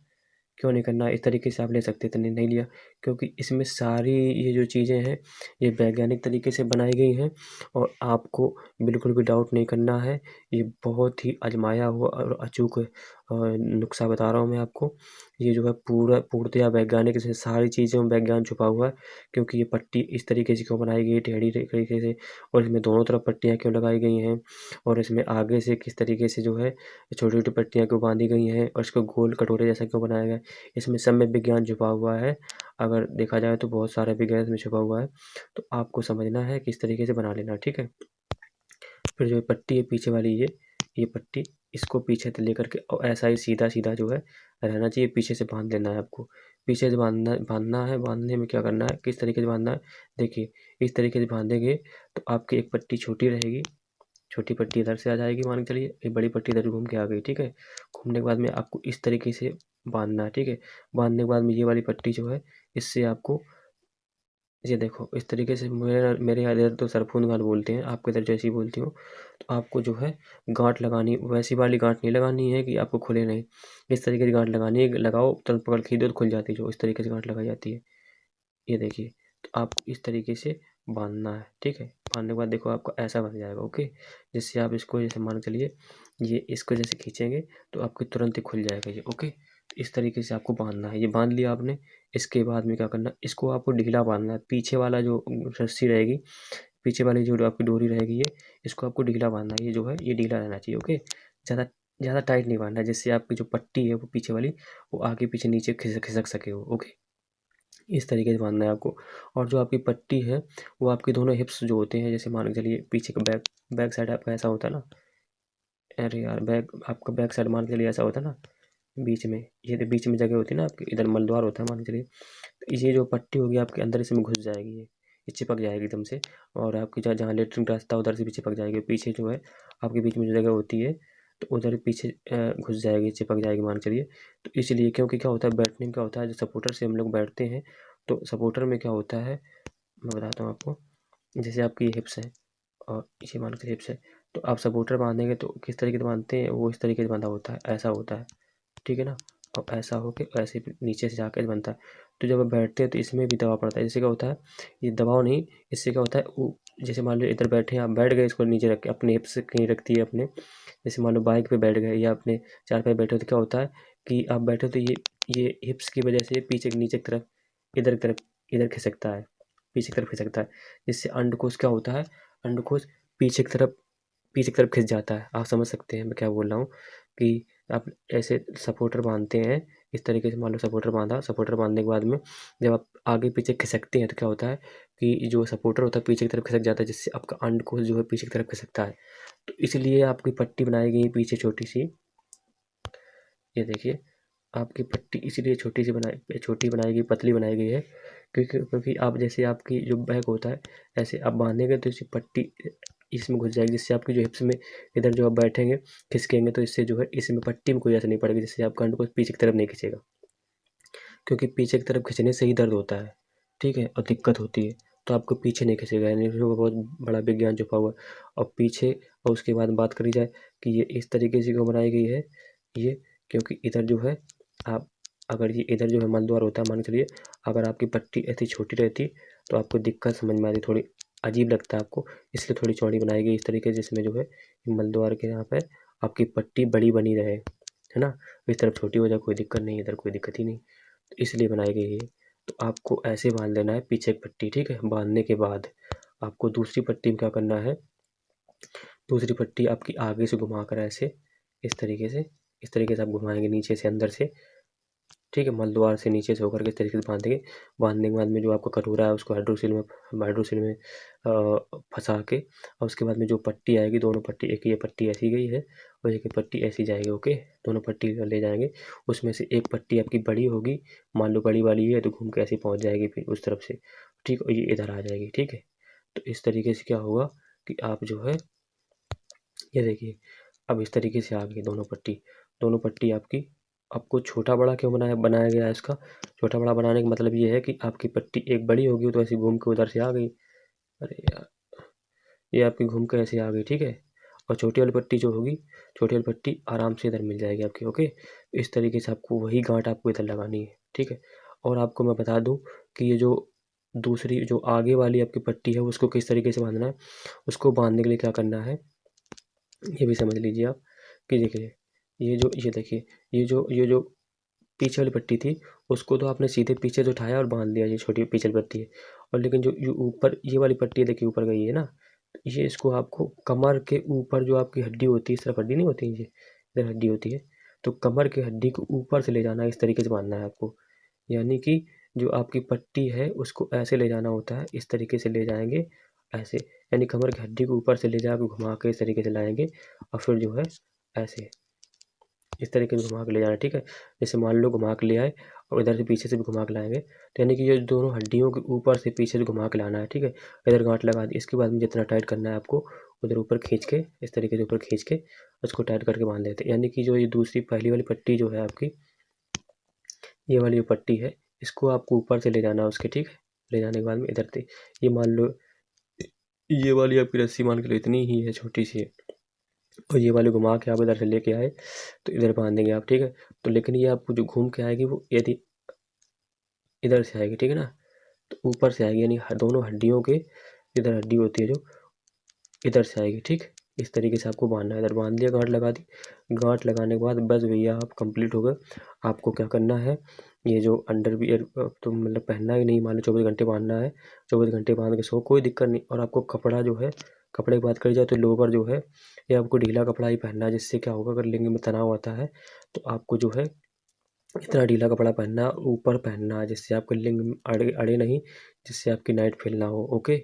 क्यों नहीं करना है, इस तरीके से आप ले सकते थे, नहीं लिया क्योंकि इसमें सारी ये जो चीज़ें हैं ये वैज्ञानिक तरीके से बनाई गई हैं और आपको बिल्कुल भी डाउट नहीं करना है। ये बहुत ही आजमाया हुआ और अचूक नुस्खा बता रहा हूँ मैं आपको। ये जो है पूरा पूर्णतया वैज्ञानिक, इसमें सारी चीज़ों में विज्ञान छुपा हुआ है। क्योंकि ये पट्टी इस तरीके से क्यों बनाई गई है, टेढ़ी तरीके से, और इसमें दोनों तरफ पट्टियाँ क्यों लगाई गई हैं, और इसमें आगे से किस तरीके से जो है छोटी-छोटी पट्टियाँ क्यों बाँधी गई हैं, और इसको गोल कटोरे जैसा क्यों बनाया गया है। इसमें सब में विज्ञान छुपा हुआ है। अगर देखा जाए तो बहुत सारा विज्ञान इसमें छुपा हुआ है। तो आपको समझना है किस तरीके से बना लेना है, ठीक है। फिर जो पट्टी है पीछे वाली, ये पट्टी इसको पीछे से लेकर के और ऐसा ही सीधा सीधा जो है रहना चाहिए, पीछे से बांध लेना है आपको। पीछे से बांधना है। बांधने में क्या करना है, किस तरीके से बांधना है, देखिए इस तरीके से बांधेंगे तो आपकी एक पट्टी छोटी रहेगी, छोटी पट्टी इधर से आ जाएगी, मान के चलिए एक बड़ी पट्टी इधर घूम के आ गई, ठीक है। घूमने के बाद में आपको इस तरीके से बांधना है, ठीक है। बांधने के बाद में ये वाली पट्टी जो है इससे आपको, ये देखो इस तरीके से, मेरे यहाँ इधर तो सरफून गांठ बोलते हैं, आपके इधर जैसी बोलती हो, तो आपको जो है गांठ लगानी, वैसी वाली गांठ नहीं लगानी है कि आपको खुले नहीं। इस तरीके की गांठ लगानी है, लगाओ तुरंत पकड़ के दो तो खुल जाती है, जो इस तरीके से गांठ लगाई जाती है। ये देखिए, तो आपको इस तरीके से बांधना है, ठीक है। बांधने के बाद देखो आपको ऐसा बन जाएगा, ओके। जिससे आप इसको, जैसे मान के चलिए ये इसको जैसे खींचेंगे तो आपको तुरंत ही खुल जाएगा ये, ओके। तो इस तरीके से आपको बांधना है। ये बांध लिया आपने, इसके बाद में क्या करना, इसको आपको ढीला बांधना है। पीछे वाला जो रस्सी रहेगी, पीछे वाली जो आपकी डोरी रहेगी, ये इसको आपको ढीला बांधना है। ये जो है ये ढीला रहना चाहिए, ओके। ज़्यादा ज़्यादा टाइट नहीं बांधना है, जिससे आपकी जो पट्टी है वो पीछे वाली वो आगे पीछे नीचे खिसक सके वो, ओके। इस तरीके से बांधना है आपको। और जो आपकी पट्टी है वो आपके दोनों हिप्स जो होते हैं, जैसे मान के चलिए पीछे का बैक बैक साइड आपका ऐसा होता है ना, अरे यार बैक आपका बैक साइड मान के चलिए ऐसा होता है ना, बीच में, ये तो बीच में जगह होती है ना आपकी, इधर मलद्वार होता है मान के चलिए, तो ये जो पट्टी होगी आपके अंदर इसमें घुस जाएगी, ये चिपक जाएगी एकदम से। और आपकी जहाँ जहाँ लेटरिन का रास्ता उधर से भी चिपक जाएगी। पीछे जो है आपके बीच में जो जगह होती है तो उधर पीछे घुस जाएगी, चिपक जाएगी मान के चलिए। तो इसलिए, क्योंकि क्या होता है बैठने में क्या होता है, जो सपोर्टर से हम लोग बैठते हैं तो सपोर्टर में क्या होता है मैं बताता हूँ आपको। जैसे आपकी हिप्स है और ये मान के हिप्स है, तो आप सपोर्टर बांधेंगे तो किस तरीके से बांधते हैं, वो इस तरीके से बांधा होता है, ऐसा होता है, ठीक है ना। और ऐसा होके ऐसे फिर नीचे से जाकर बनता है। तो जब आप बैठते हैं तो इसमें भी दबाव पड़ता है। इससे क्या होता है, ये दबाव नहीं, इससे क्या होता है वो, जैसे मान लो इधर बैठे हैं आप, बैठ गए इसको नीचे रख के, अपने हिप्स कहीं रख दिए अपने, जैसे मान लो बाइक पे बैठ गए या अपने चारपाई बैठे हो, तो क्या होता है कि आप बैठे हो तो ये हिप्स की वजह से पीछे नीचे की तरफ, इधर की तरफ, इधर खिसकता है, पीछे की तरफ खिसकता है। जिससे अंडकोश क्या होता है, अंडकोश पीछे की तरफ खिंच जाता है। आप समझ सकते हैं मैं क्या बोल रहा हूँ कि आप ऐसे सपोर्टर बांधते हैं, इस तरीके से मान लो सपोर्टर बांधा, सपोर्टर बांधने के बाद में जब आप आगे पीछे खिसकते हैं तो क्या होता है कि जो सपोर्टर होता है पीछे की तरफ खिसक जाता है, जिससे आपका अंडकोश जो है पीछे की तरफ खिसकता है। तो इसलिए आपकी पट्टी बनाई गई है पीछे छोटी सी, ये देखिए आपकी पट्टी इसलिए छोटी बनाई गई, पतली बनाई गई है क्योंकि आप जैसे आपकी जो बैक होता है ऐसे आप बांधेंगे तो इसी पट्टी इसमें घुस जाएगी, जिससे आपकी जो हिप्स में इधर जो आप बैठेंगे खिसकेंगे तो इससे जो है इसमें पट्टी में कोई असर नहीं पड़ेगा, जिससे आपका अंडकोश पीछे की तरफ नहीं खींचेगा। क्योंकि पीछे की तरफ खींचने से ही दर्द होता है, ठीक है, और दिक्कत होती है। तो आपको पीछे नहीं खींचेगा, यानी इसमें बहुत बड़ा विज्ञान छुपा हुआ है। और पीछे, और उसके बाद बात करी जाए कि ये इस तरीके से क्यों बनाई गई है, ये क्योंकि इधर जो है आप, अगर ये इधर जो है मलद्वार होता है मान के चलिए, अगर आपकी पट्टी ऐसी छोटी रहती तो आपको दिक्कत समझ में आती, थोड़ी अजीब लगता है आपको, इसलिए थोड़ी चौड़ी बनाई गई इस तरीके से, जिसमें जो है मलद्वार के यहाँ पे आपकी पट्टी बड़ी बनी रहे, है ना। इस तरफ छोटी हो जाए कोई दिक्कत नहीं, इधर कोई दिक्कत ही नहीं, तो इसलिए बनाई गई है। तो आपको ऐसे बांध लेना है पीछे की पट्टी, ठीक है। बांधने के बाद आपको दूसरी पट्टी में क्या करना है, दूसरी पट्टी आपकी आगे से घुमा कर ऐसे, इस तरीके से, इस तरीके से आप घुमाएंगे नीचे से अंदर से, ठीक है। मलद्वार से नीचे से होकर के इस तरीके से बांधेंगे। बांधने के बाद में जो आपका कटोरा है उसको हाइड्रोसिल में फंसा के, और उसके बाद में जो पट्टी आएगी, दोनों पट्टी, एक ये पट्टी ऐसी गई है और एक पट्टी ऐसी जाएगी। ओके, दोनों पट्टी ले जाएंगे। उसमें से एक पट्टी आपकी बड़ी होगी, मान लो बड़ी वाली है तो घूम के ऐसे पहुंच जाएगी फिर उस तरफ से, ठीक, और ये इधर आ जाएगी। ठीक है, तो इस तरीके से क्या होगा कि आप जो है, ये देखिए, अब इस तरीके से आ गई दोनों पट्टी आपकी। आपको छोटा बड़ा क्यों बनाया गया है इसका? छोटा बड़ा बनाने का मतलब ये है कि आपकी पट्टी एक बड़ी होगी तो ऐसे घूम के उधर से आ गई। अरे यार, ये आपकी घूम के ऐसे आ गई। ठीक है, और छोटी वाली पट्टी जो होगी, छोटी वाली पट्टी आराम से इधर मिल जाएगी आपकी। ओके, इस तरीके से आपको वही गांठ आपको इधर लगानी है। ठीक है, और आपको मैं बता दूं कि ये जो दूसरी जो आगे वाली आपकी पट्टी है उसको किस तरीके से बांधना है। उसको बांधने के लिए क्या करना है ये भी समझ लीजिए आप, कि देखिए, ये देखिए, ये जो पीछे वाली पट्टी थी उसको तो आपने सीधे पीछे से उठाया और बांध दिया, ये छोटी पीछे वाली पट्टी है। और लेकिन जो ये ऊपर ये वाली पट्टी है, देखिए ऊपर गई है ना, ये इसको आपको कमर के ऊपर जो आपकी हड्डी होती है, इस तरफ हड्डी नहीं होती है, ये इधर हड्डी होती है, तो कमर की हड्डी को ऊपर से ले जाना है, इस तरीके से बांधना है आपको। यानी कि जो आपकी पट्टी है उसको ऐसे ले जाना होता है, इस तरीके से ले जाएंगे ऐसे, यानी कमर की हड्डी को ऊपर से ले जाकर घुमा के इस तरीके से लाएंगे, और फिर जो है ऐसे इस तरीके से घुमा के ले जाना है। ठीक है, जैसे मान लो घुमा के ले आए और इधर से पीछे से भी घुमा के लाएंगे, तो यानी कि ये दोनों हड्डियों के ऊपर से पीछे से घुमा के लाना है। ठीक है, इधर गांठ लगा दी, इसके बाद में जितना टाइट करना है आपको उधर ऊपर खींच के, इस तरीके से ऊपर खींच के उसको टाइट करके बांध देते हैं। यानी कि जो ये दूसरी पहली वाली पट्टी जो है आपकी, ये वाली जो पट्टी है, इसको आपको ऊपर से ले जाना है उसके। ठीक है, ले जाने के बाद में इधर से, ये मान लो ये वाली आपकी रस्सी मान के लो इतनी ही है, छोटी सी है, और ये वाली घुमा के आप इधर से लेके आए तो इधर बांध देंगे आप। ठीक है, तो लेकिन ये आपको जो घूम के आएगी वो यदि इधर से आएगी, ठीक है ना, तो ऊपर से आएगी, यानी दोनों हड्डियों के, इधर हड्डी होती है जो, इधर से आएगी। ठीक, इस तरीके से आपको बांधना है। इधर बांध दिया, गांठ लगा दी, गांठ लगाने के बाद बस भैया आप कंप्लीट हो गए। आपको क्या करना है, ये जो अंडरवियर तो मतलब पहनना ही नहीं, मान लो 24 घंटे बांधना है, 24 घंटे बांध के सो, कोई दिक्कत नहीं। और आपको कपड़ा जो है, कपड़े की बात करी जाए तो लोवर जो है ये आपको ढीला कपड़ा ही पहनना है, जिससे क्या होगा अगर लिंग में तनाव आता है तो आपको जो है इतना ढीला कपड़ा पहनना है, ऊपर पहनना है, जिससे आपके लिंग अड़े अड़े नहीं, जिससे आपकी नाइट फेल ना हो। ओके,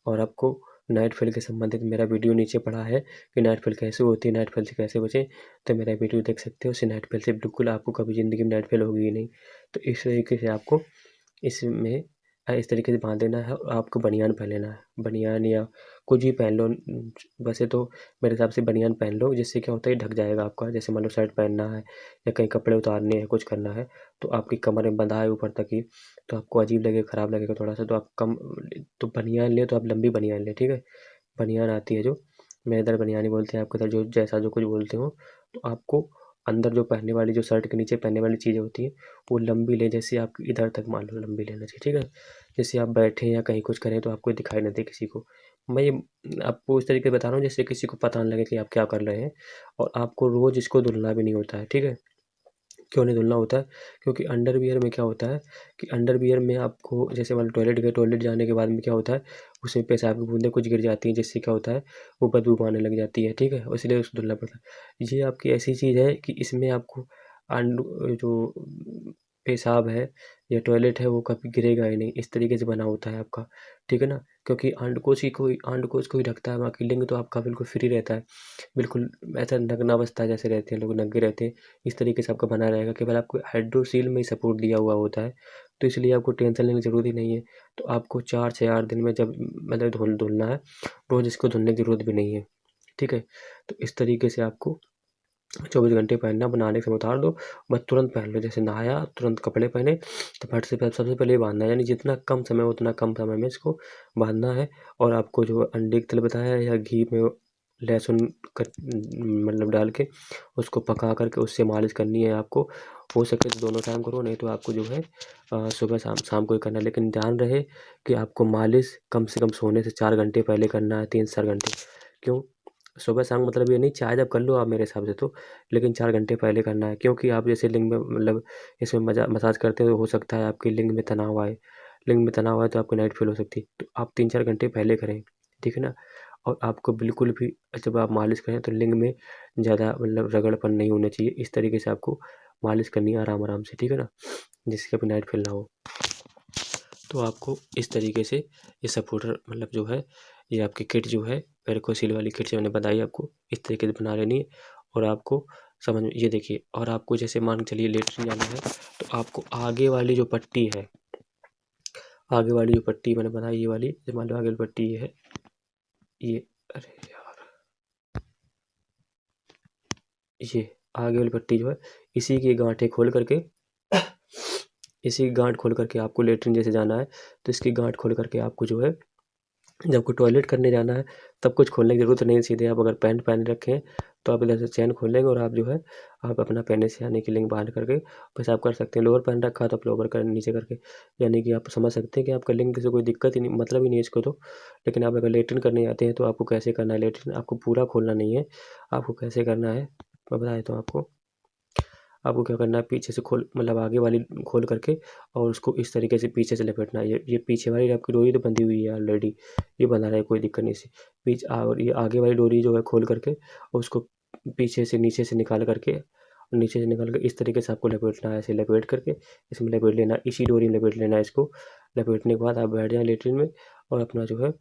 और आपको नाइट फेल के संबंधित मेरा वीडियो नीचे पड़ा है कि नाइट फेल कैसे होती है, नाइट फेल से कैसे बचें, तो मेरा वीडियो देख सकते हो। उससे नाइट फेल से बिल्कुल आपको कभी ज़िंदगी में नाइट फेल होगी ही नहीं। तो इस तरीके से आपको इसमें इस तरीके से बांध देना है, और आपको बनियान पहन लेना है, बनियान या कुछ भी पहन लो। वैसे तो मेरे हिसाब से बनियान पहन लो, जिससे क्या होता है ढक जाएगा आपका। जैसे मान लो शर्ट पहनना है या कहीं कपड़े उतारने हैं, कुछ करना है, तो आपकी कमर में बंधा है ऊपर तक ही, तो आपको अजीब लगेगा, ख़राब लगेगा थोड़ा सा, तो आप कम, तो बनियान ले तो आप लंबी बनियान ले। ठीक है, बनियान आती है जो, मेरे इधर बनियान ही बोलते हैं, आपके इधर जो जैसा जो कुछ बोलते हो, तो आपको अंदर जो पहनने वाली, जो शर्ट के नीचे पहनने वाली चीज़ें होती हैं वो लंबी लें, जैसे आप इधर तक मान लो लंबी लेना चाहिए। ठीक है, जैसे आप बैठें या कहीं कुछ करें तो आपको दिखाई ना दे किसी को। मैं ये आपको इस तरीके से बता रहा हूँ जिससे किसी को पता ना लगे कि आप क्या कर रहे हैं। और आपको रोज़ इसको धुलना भी नहीं होता है। ठीक है, क्यों नहीं धुलना होता है? क्योंकि अंडरवियर में क्या होता है कि अंडरवियर में आपको, जैसे मान लो टॉयलेट गए, टॉयलेट जाने के बाद में क्या होता है, उसमें पेशाब की बूंदें कुछ गिर जाती हैं, जिससे क्या होता है वो बदबू आने लग जाती है। ठीक है, इसलिए उसको धुलना पड़ता है। ये आपकी ऐसी चीज़ है कि इसमें आपको जो पेशाब है या टॉयलेट है वो कभी गिरेगा ही नहीं, इस तरीके से बना होता है आपका। ठीक है ना, क्योंकि अंडकोश को ही ढकता है, बाकी लिंग तो आपका बिल्कुल फ्री रहता है, बिल्कुल ऐसा नग्नावस्था जैसे रहते हैं लोग, नंगे रहते हैं, इस तरीके से आपका बना रहेगा। केवल आपको हाइड्रोसील में ही सपोर्ट दिया हुआ होता है, तो इसलिए आपको टेंशन लेने की ज़रूरत ही नहीं है। तो आपको 4 से 8 दिन में जब मतलब धुलना है, रोज़ इसको धुलने की ज़रूरत भी नहीं है। ठीक है, तो इस तरीके से आपको 24 घंटे पहनना, बनाने के समय उतार दो, बस तुरंत पहन लो। जैसे नहाया तुरंत कपड़े पहने तो फट से सबसे पहले ये बांधना है, यानी जितना कम समय हो उतना कम समय में इसको बांधना है। और आपको जो अंडे की तेल बताया या घी में लहसुन मतलब डाल के उसको पका करके उससे मालिश करनी है आपको। हो सके तो दोनों टाइम करो, नहीं तो आपको जो है सुबह शाम को ही करना है। लेकिन ध्यान रहे कि आपको मालिश कम से कम सोने से 4 घंटे पहले करना है, 3 से 4 घंटे। क्यों? सुबह शाम मतलब ये नहीं, चाहे जब कर लो आप मेरे हिसाब से तो, लेकिन 4 घंटे पहले करना है। क्योंकि आप जैसे लिंग में मतलब इसमें मसाज करते हो, हो सकता है आपके लिंग में तनाव आए, लिंग में तनाव आए तो आपको नाइट फील हो सकती है, तो आप 3-4 घंटे पहले करें। ठीक है ना, और आपको बिल्कुल भी जब आप मालिश करें तो लिंग में ज़्यादा मतलब रगड़पन नहीं होना चाहिए। इस तरीके से आपको मालिश करनी है आराम-आराम से, ठीक है ना? जिससे कभी नाइट फील ना हो। तो आपको इस तरीके से ये सपोर्टर मतलब जो है, ये आपकी किट जो है वेरिकोसिल वाली किट जो मैंने बताई आपको, इस तरीके से बना लेनी है। और आपको समझ में ये देखिए, और आपको जैसे मान के चलिए लेटरिन जाना है, तो आपको आगे वाली जो पट्टी है, आगे वाली जो पट्टी मैंने बनाई ये वाली, ये मान लो आगे वाली पट्टी ये है, ये अरे यार, ये आगे वाली पट्टी जो है, इसी की गांठें खोल करके इसी की गांठ खोल करके आपको लेटरिन जैसे जाना है, तो इसकी गांठ खोल करके आपको जो है, जब आपको टॉयलेट करने जाना है तब कुछ खोलने की ज़रूरत नहीं है। सीधे आप अगर पैंट पहन रखे हैं तो आप इधर से चैन खोल लेंगे और आप जो है, आप अपना पहने से यानी कि लिंग बांध करके पेशाब कर सकते हैं। लोअर पहन रखा है तो आप लोअर कर नीचे करके, यानी कि आप समझ सकते हैं कि आपका लिंग से कोई दिक्कत ही नहीं, मतलब ही नहीं है इसको तो। लेकिन आप अगर लेटरिन करने आते हैं तो आपको कैसे करना है लेटरिन, आपको पूरा खोलना नहीं है। आपको कैसे करना है मैं बता देता हूँ आपको। आपको क्या करना है, पीछे से खोल मतलब आगे वाली खोल करके और उसको इस तरीके से पीछे से लपेटना है। ये पीछे वाली आपकी डोरी तो बंधी हुई है ऑलरेडी, ये बंधा रहा है, कोई दिक्कत नहीं सी। और ये आगे वाली डोरी जो है खोल करके और उसको पीछे से नीचे से निकाल करके, नीचे से निकाल कर इस तरीके से आपको लपेटना है। ऐसे लपेट करके इसमें लपेट लेना, इसी डोरी में लपेट लेना है इसको। लपेटने के बाद आप बैठ जाएँ लेटरिन में और अपना जो है,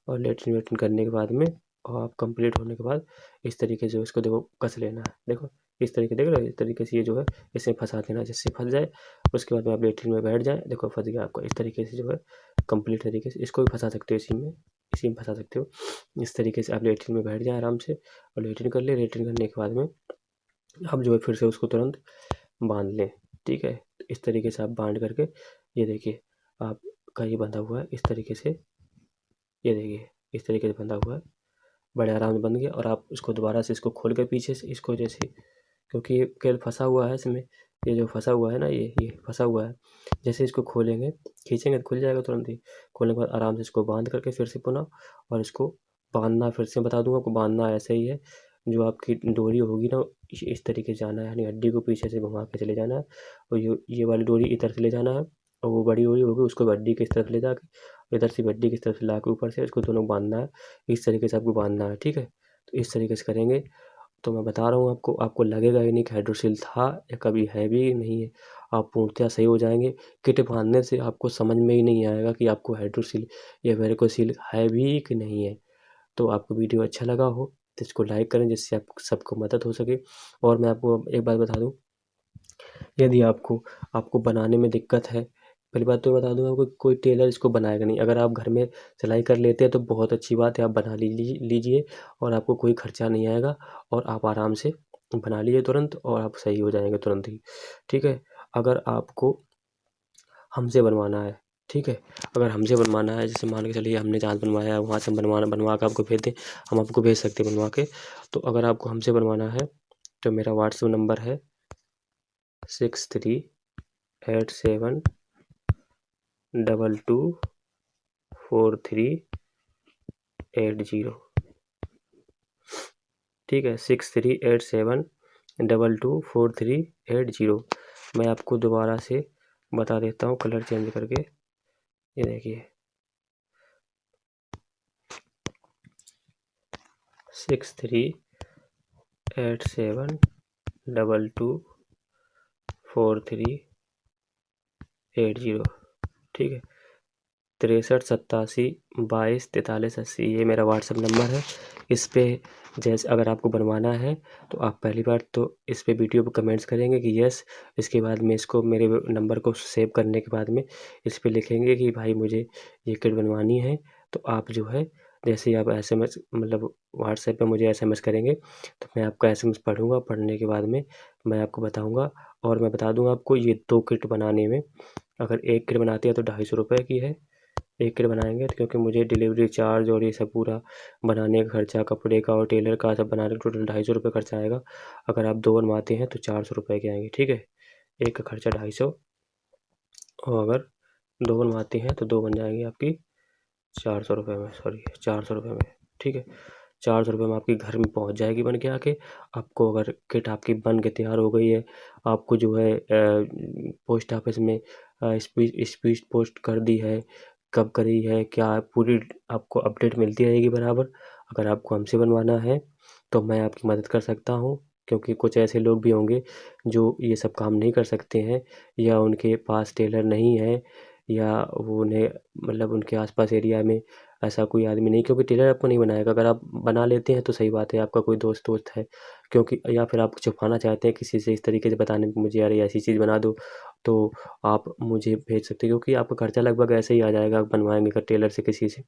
और लेटरिन वेटरिन करने के बाद में और आप कंप्लीट होने के बाद इस तरीके से इसको देखो कस लेना है। देखो इस तरीके देख रहे हो, इस तरीके से ये जो है इसे फंसा देना, जिससे फंस जाए। उसके बाद में आप लेटरिन में बैठ जाएँ, देखो फंस गया आपका। इस तरीके से जो है कंप्लीट तरीके से इसको भी फंसा सकते हो, इसी में फंसा सकते हो। इस तरीके से आप लेटरिन में बैठ जाएँ आराम से और लेटरिन कर लें। लेटरिन करने के बाद में आप जो है फिर से उसको तुरंत बांध लें, ठीक है? तो इस तरीके से आप बांध करके, ये देखिए आपका ये बंधा हुआ है इस तरीके से, ये देखिए इस तरीके से बंधा हुआ है, बड़े आराम से बंध गया। और आप इसको दोबारा से इसको खोल के पीछे से इसको जैसे, क्योंकि ये केवल फंसा हुआ है इसमें, ये जो फंसा हुआ है ना, ये फंसा हुआ है। जैसे इसको खोलेंगे, खींचेंगे तो खुल जाएगा तुरंत ही। खोलने के बाद आराम से इसको बांध करके फिर से पुनः, और इसको बांधना फिर से बता दूंगा आपको, बांधना ऐसे ही है। जो आपकी डोरी होगी ना, इस तरीके से जाना है, यानी हड्डी को पीछे से घुमा के चले जाना है। और ये वाली डोरी इधर से ले जाना है, और वो बड़ी डोरी होगी उसको हड्डी की तरफ ले जाके, इधर से हड्डी की तरफ ला के ऊपर से इसको दोनों बांधना है। इस तरीके से आपको बांधना है, ठीक है? तो इस तरीके से करेंगे तो मैं बता रहा हूँ आपको, आपको लगेगा ही नहीं कि हाइड्रोसील था या कभी है भी नहीं है। आप पूर्णतः सही हो जाएँगे। किट बाँधने से आपको समझ में ही नहीं आएगा कि आपको हाइड्रोसील या वेरिकोसील है भी कि नहीं है। तो आपको वीडियो अच्छा लगा हो तो इसको लाइक करें, जिससे आप सबको मदद हो सके। और मैं आपको एक बात बता दूँ, यदि आपको आपको बनाने में दिक्कत है, पहली बात तो बता दूँ आपको, कोई टेलर इसको बनाएगा नहीं। अगर आप घर में सिलाई कर लेते हैं तो बहुत अच्छी बात है, आप बना लीजिए और आपको कोई खर्चा नहीं आएगा और आप आराम से बना लीजिए तुरंत और आप सही हो जाएँगे तुरंत ही, ठीक है? अगर आपको हमसे बनवाना है, ठीक है? अगर हमसे बनवाना है, जैसे मान के चलिए हमने जहाँ बनवाया है वहाँ से हम बनवा के आपको भेज दें, हम आपको भेज सकते हैं बनवा के। तो अगर आपको हमसे बनवाना है तो मेरा व्हाट्सएप नंबर है 6387224380, ठीक है? 6387224380। मैं आपको दोबारा से बता देता हूँ कलर चेंज करके, ये देखिए 6387224380, ठीक है? 6387224380, ये मेरा व्हाट्सएप नंबर है। इस पे जैसे अगर आपको बनवाना है तो आप पहली बार तो इस पे वीडियो पे कमेंट्स करेंगे कि यस। इसके बाद में इसको मेरे नंबर को सेव करने के बाद में इस पे लिखेंगे कि भाई मुझे ये किट बनवानी है। तो आप जो है, जैसे ही आप एसएमएस मतलब व्हाट्सएप पे मुझे एसएमएस करेंगे तो मैं आपका एसएमएस पढ़ूँगा, पढ़ने के बाद में मैं आपको बताऊँगा। और मैं बता दूँ आपको, ये 2 किट बनाने में, अगर 1 किट बनाते हैं तो ₹250 की है। 1 किट बनाएँगे तो, क्योंकि मुझे डिलीवरी चार्ज और ये सब पूरा बनाने का खर्चा, कपड़े का और टेलर का सब बनाने का टोटल ₹250 खर्चा आएगा। अगर आप 2 बनवाते हैं तो ₹400 के आएँगे, ठीक है? 1 का खर्चा 250, और अगर 2 बनवाते हैं तो 2 बन जाएँगे आपकी ₹400 में, सॉरी ₹400 में, ठीक है? ₹400 में आपके घर में पहुँच जाएगी बन के आके। आपको अगर किट आपकी बन के तैयार हो गई है, आपको जो है पोस्ट ऑफिस में स्पीड पोस्ट कर दी है, कब करी है, क्या पूरी आपको अपडेट मिलती रहेगी बराबर। अगर आपको हमसे बनवाना है तो मैं आपकी मदद कर सकता हूँ, क्योंकि कुछ ऐसे लोग भी होंगे जो ये सब काम नहीं कर सकते हैं, या उनके पास टेलर नहीं है, या वो उन्हें मतलब उनके आसपास एरिया में ऐसा कोई आदमी नहीं, क्योंकि टेलर आपको नहीं बनाएगा। अगर आप बना लेते हैं तो सही बात है, आपका कोई दोस्त है, क्योंकि या फिर आप छुपाना चाहते हैं किसी से इस तरीके से बताने में मुझे यार ऐसी चीज़ बना दो, तो आप मुझे भेज सकते हैं, क्योंकि आपका खर्चा लगभग ऐसे ही आ जाएगा बनवाएंगे अगर टेलर से किसी से,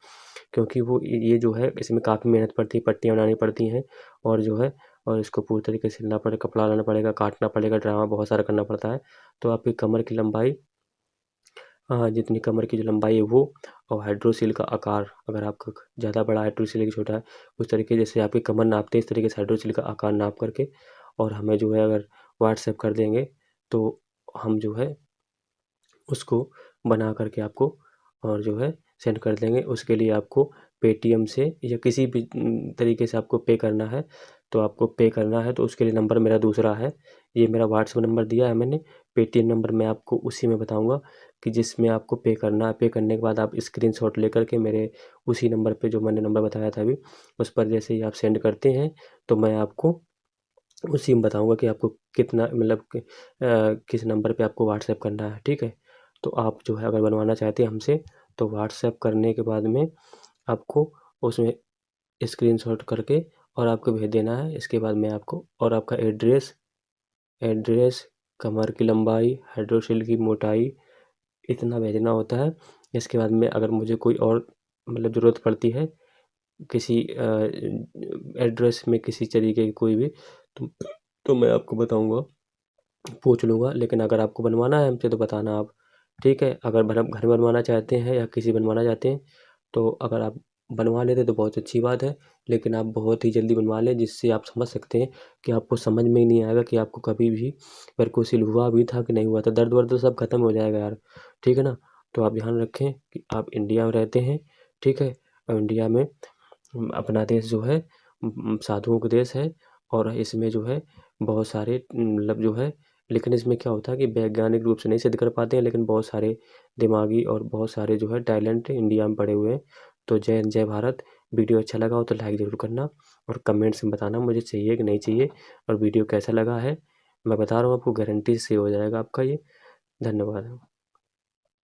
क्योंकि वो ये जो है इसमें काफ़ी मेहनत पड़ती है, पट्टियाँ बनानी पड़ती हैं, और जो है और इसको पूरी तरीके से सिलना पड़ेगा, कपड़ा लाना पड़ेगा, काटना पड़ेगा, ड्रामा बहुत सारा करना पड़ता है। तो आपकी कमर की लंबाई, जितनी कमर की जो लंबाई है वो, और हाइड्रोसील का आकार, अगर आपका ज़्यादा बड़ा हाइड्रोसील है कि छोटा है, उस तरीके जैसे आपकी कमर नापते हैं इस तरीके से हाइड्रोसील का आकार नाप करके, और हमें जो है अगर व्हाट्सएप कर देंगे तो हम जो है उसको बना करके आपको और जो है सेंड कर देंगे। उसके लिए आपको पेटीएम से या किसी भी तरीके से आपको पे करना है, तो आपको पे करना है तो उसके लिए नंबर मेरा दूसरा है, ये मेरा व्हाट्सएप नंबर दिया है मैंने। पेटीएम नंबर मैं आपको उसी में बताऊंगा कि जिसमें आपको पे करना है। पे करने के बाद आप स्क्रीनशॉट लेकर के मेरे उसी नंबर पे, जो मैंने नंबर बताया था अभी, उस पर जैसे ही आप सेंड करते हैं तो मैं आपको उसी में बताऊंगा कि आपको कितना मतलब किस नंबर पे आपको व्हाट्सएप करना है, ठीक है। तो आप जो है अगर बनवाना चाहते हैं हमसे, तो व्हाट्सएप करने के बाद में आपको उसमें स्क्रीनशॉट करके और आपको भेज देना है। इसके बाद मैं आपको और आपका एड्रेस, कमर की लंबाई, हाइड्रोसील की मोटाई, इतना भेजना होता है। इसके बाद में अगर मुझे कोई और मतलब ज़रूरत पड़ती है किसी एड्रेस में किसी तरीके की कोई भी, तो तो मैं आपको बताऊंगा, पूछ लूँगा। लेकिन अगर आपको बनवाना है हमसे तो बताना आप, ठीक है। अगर घर बनवाना चाहते हैं या किसी बनवाना चाहते हैं, तो अगर आप बनवा लेते तो बहुत अच्छी बात है, लेकिन आप बहुत ही जल्दी बनवा लें, जिससे आप समझ सकते हैं कि आपको समझ में ही नहीं आएगा कि आपको कभी भी वेरिकोसिल हुआ भी था कि नहीं हुआ था। दर्द वर्द तो सब खत्म हो जाएगा यार, ठीक है ना। तो आप ध्यान रखें कि आप इंडिया में रहते हैं, ठीक है। और इंडिया में अपना देश जो है साधुओं का देश है, और इसमें जो है बहुत सारे मतलब जो है, लेकिन इसमें क्या होता है कि वैज्ञानिक रूप से नहीं सिद्ध कर पाते हैं, लेकिन बहुत सारे दिमागी और बहुत सारे जो है टैलेंट इंडिया में पड़े हुए हैं। तो जय हिंद, जय भारत। वीडियो अच्छा लगा हो तो लाइक ज़रूर करना, और कमेंट्स में बताना मुझे चाहिए कि नहीं चाहिए, और वीडियो कैसा लगा है। मैं बता रहा हूँ आपको, गारंटी से हो जाएगा आपका ये। धन्यवाद।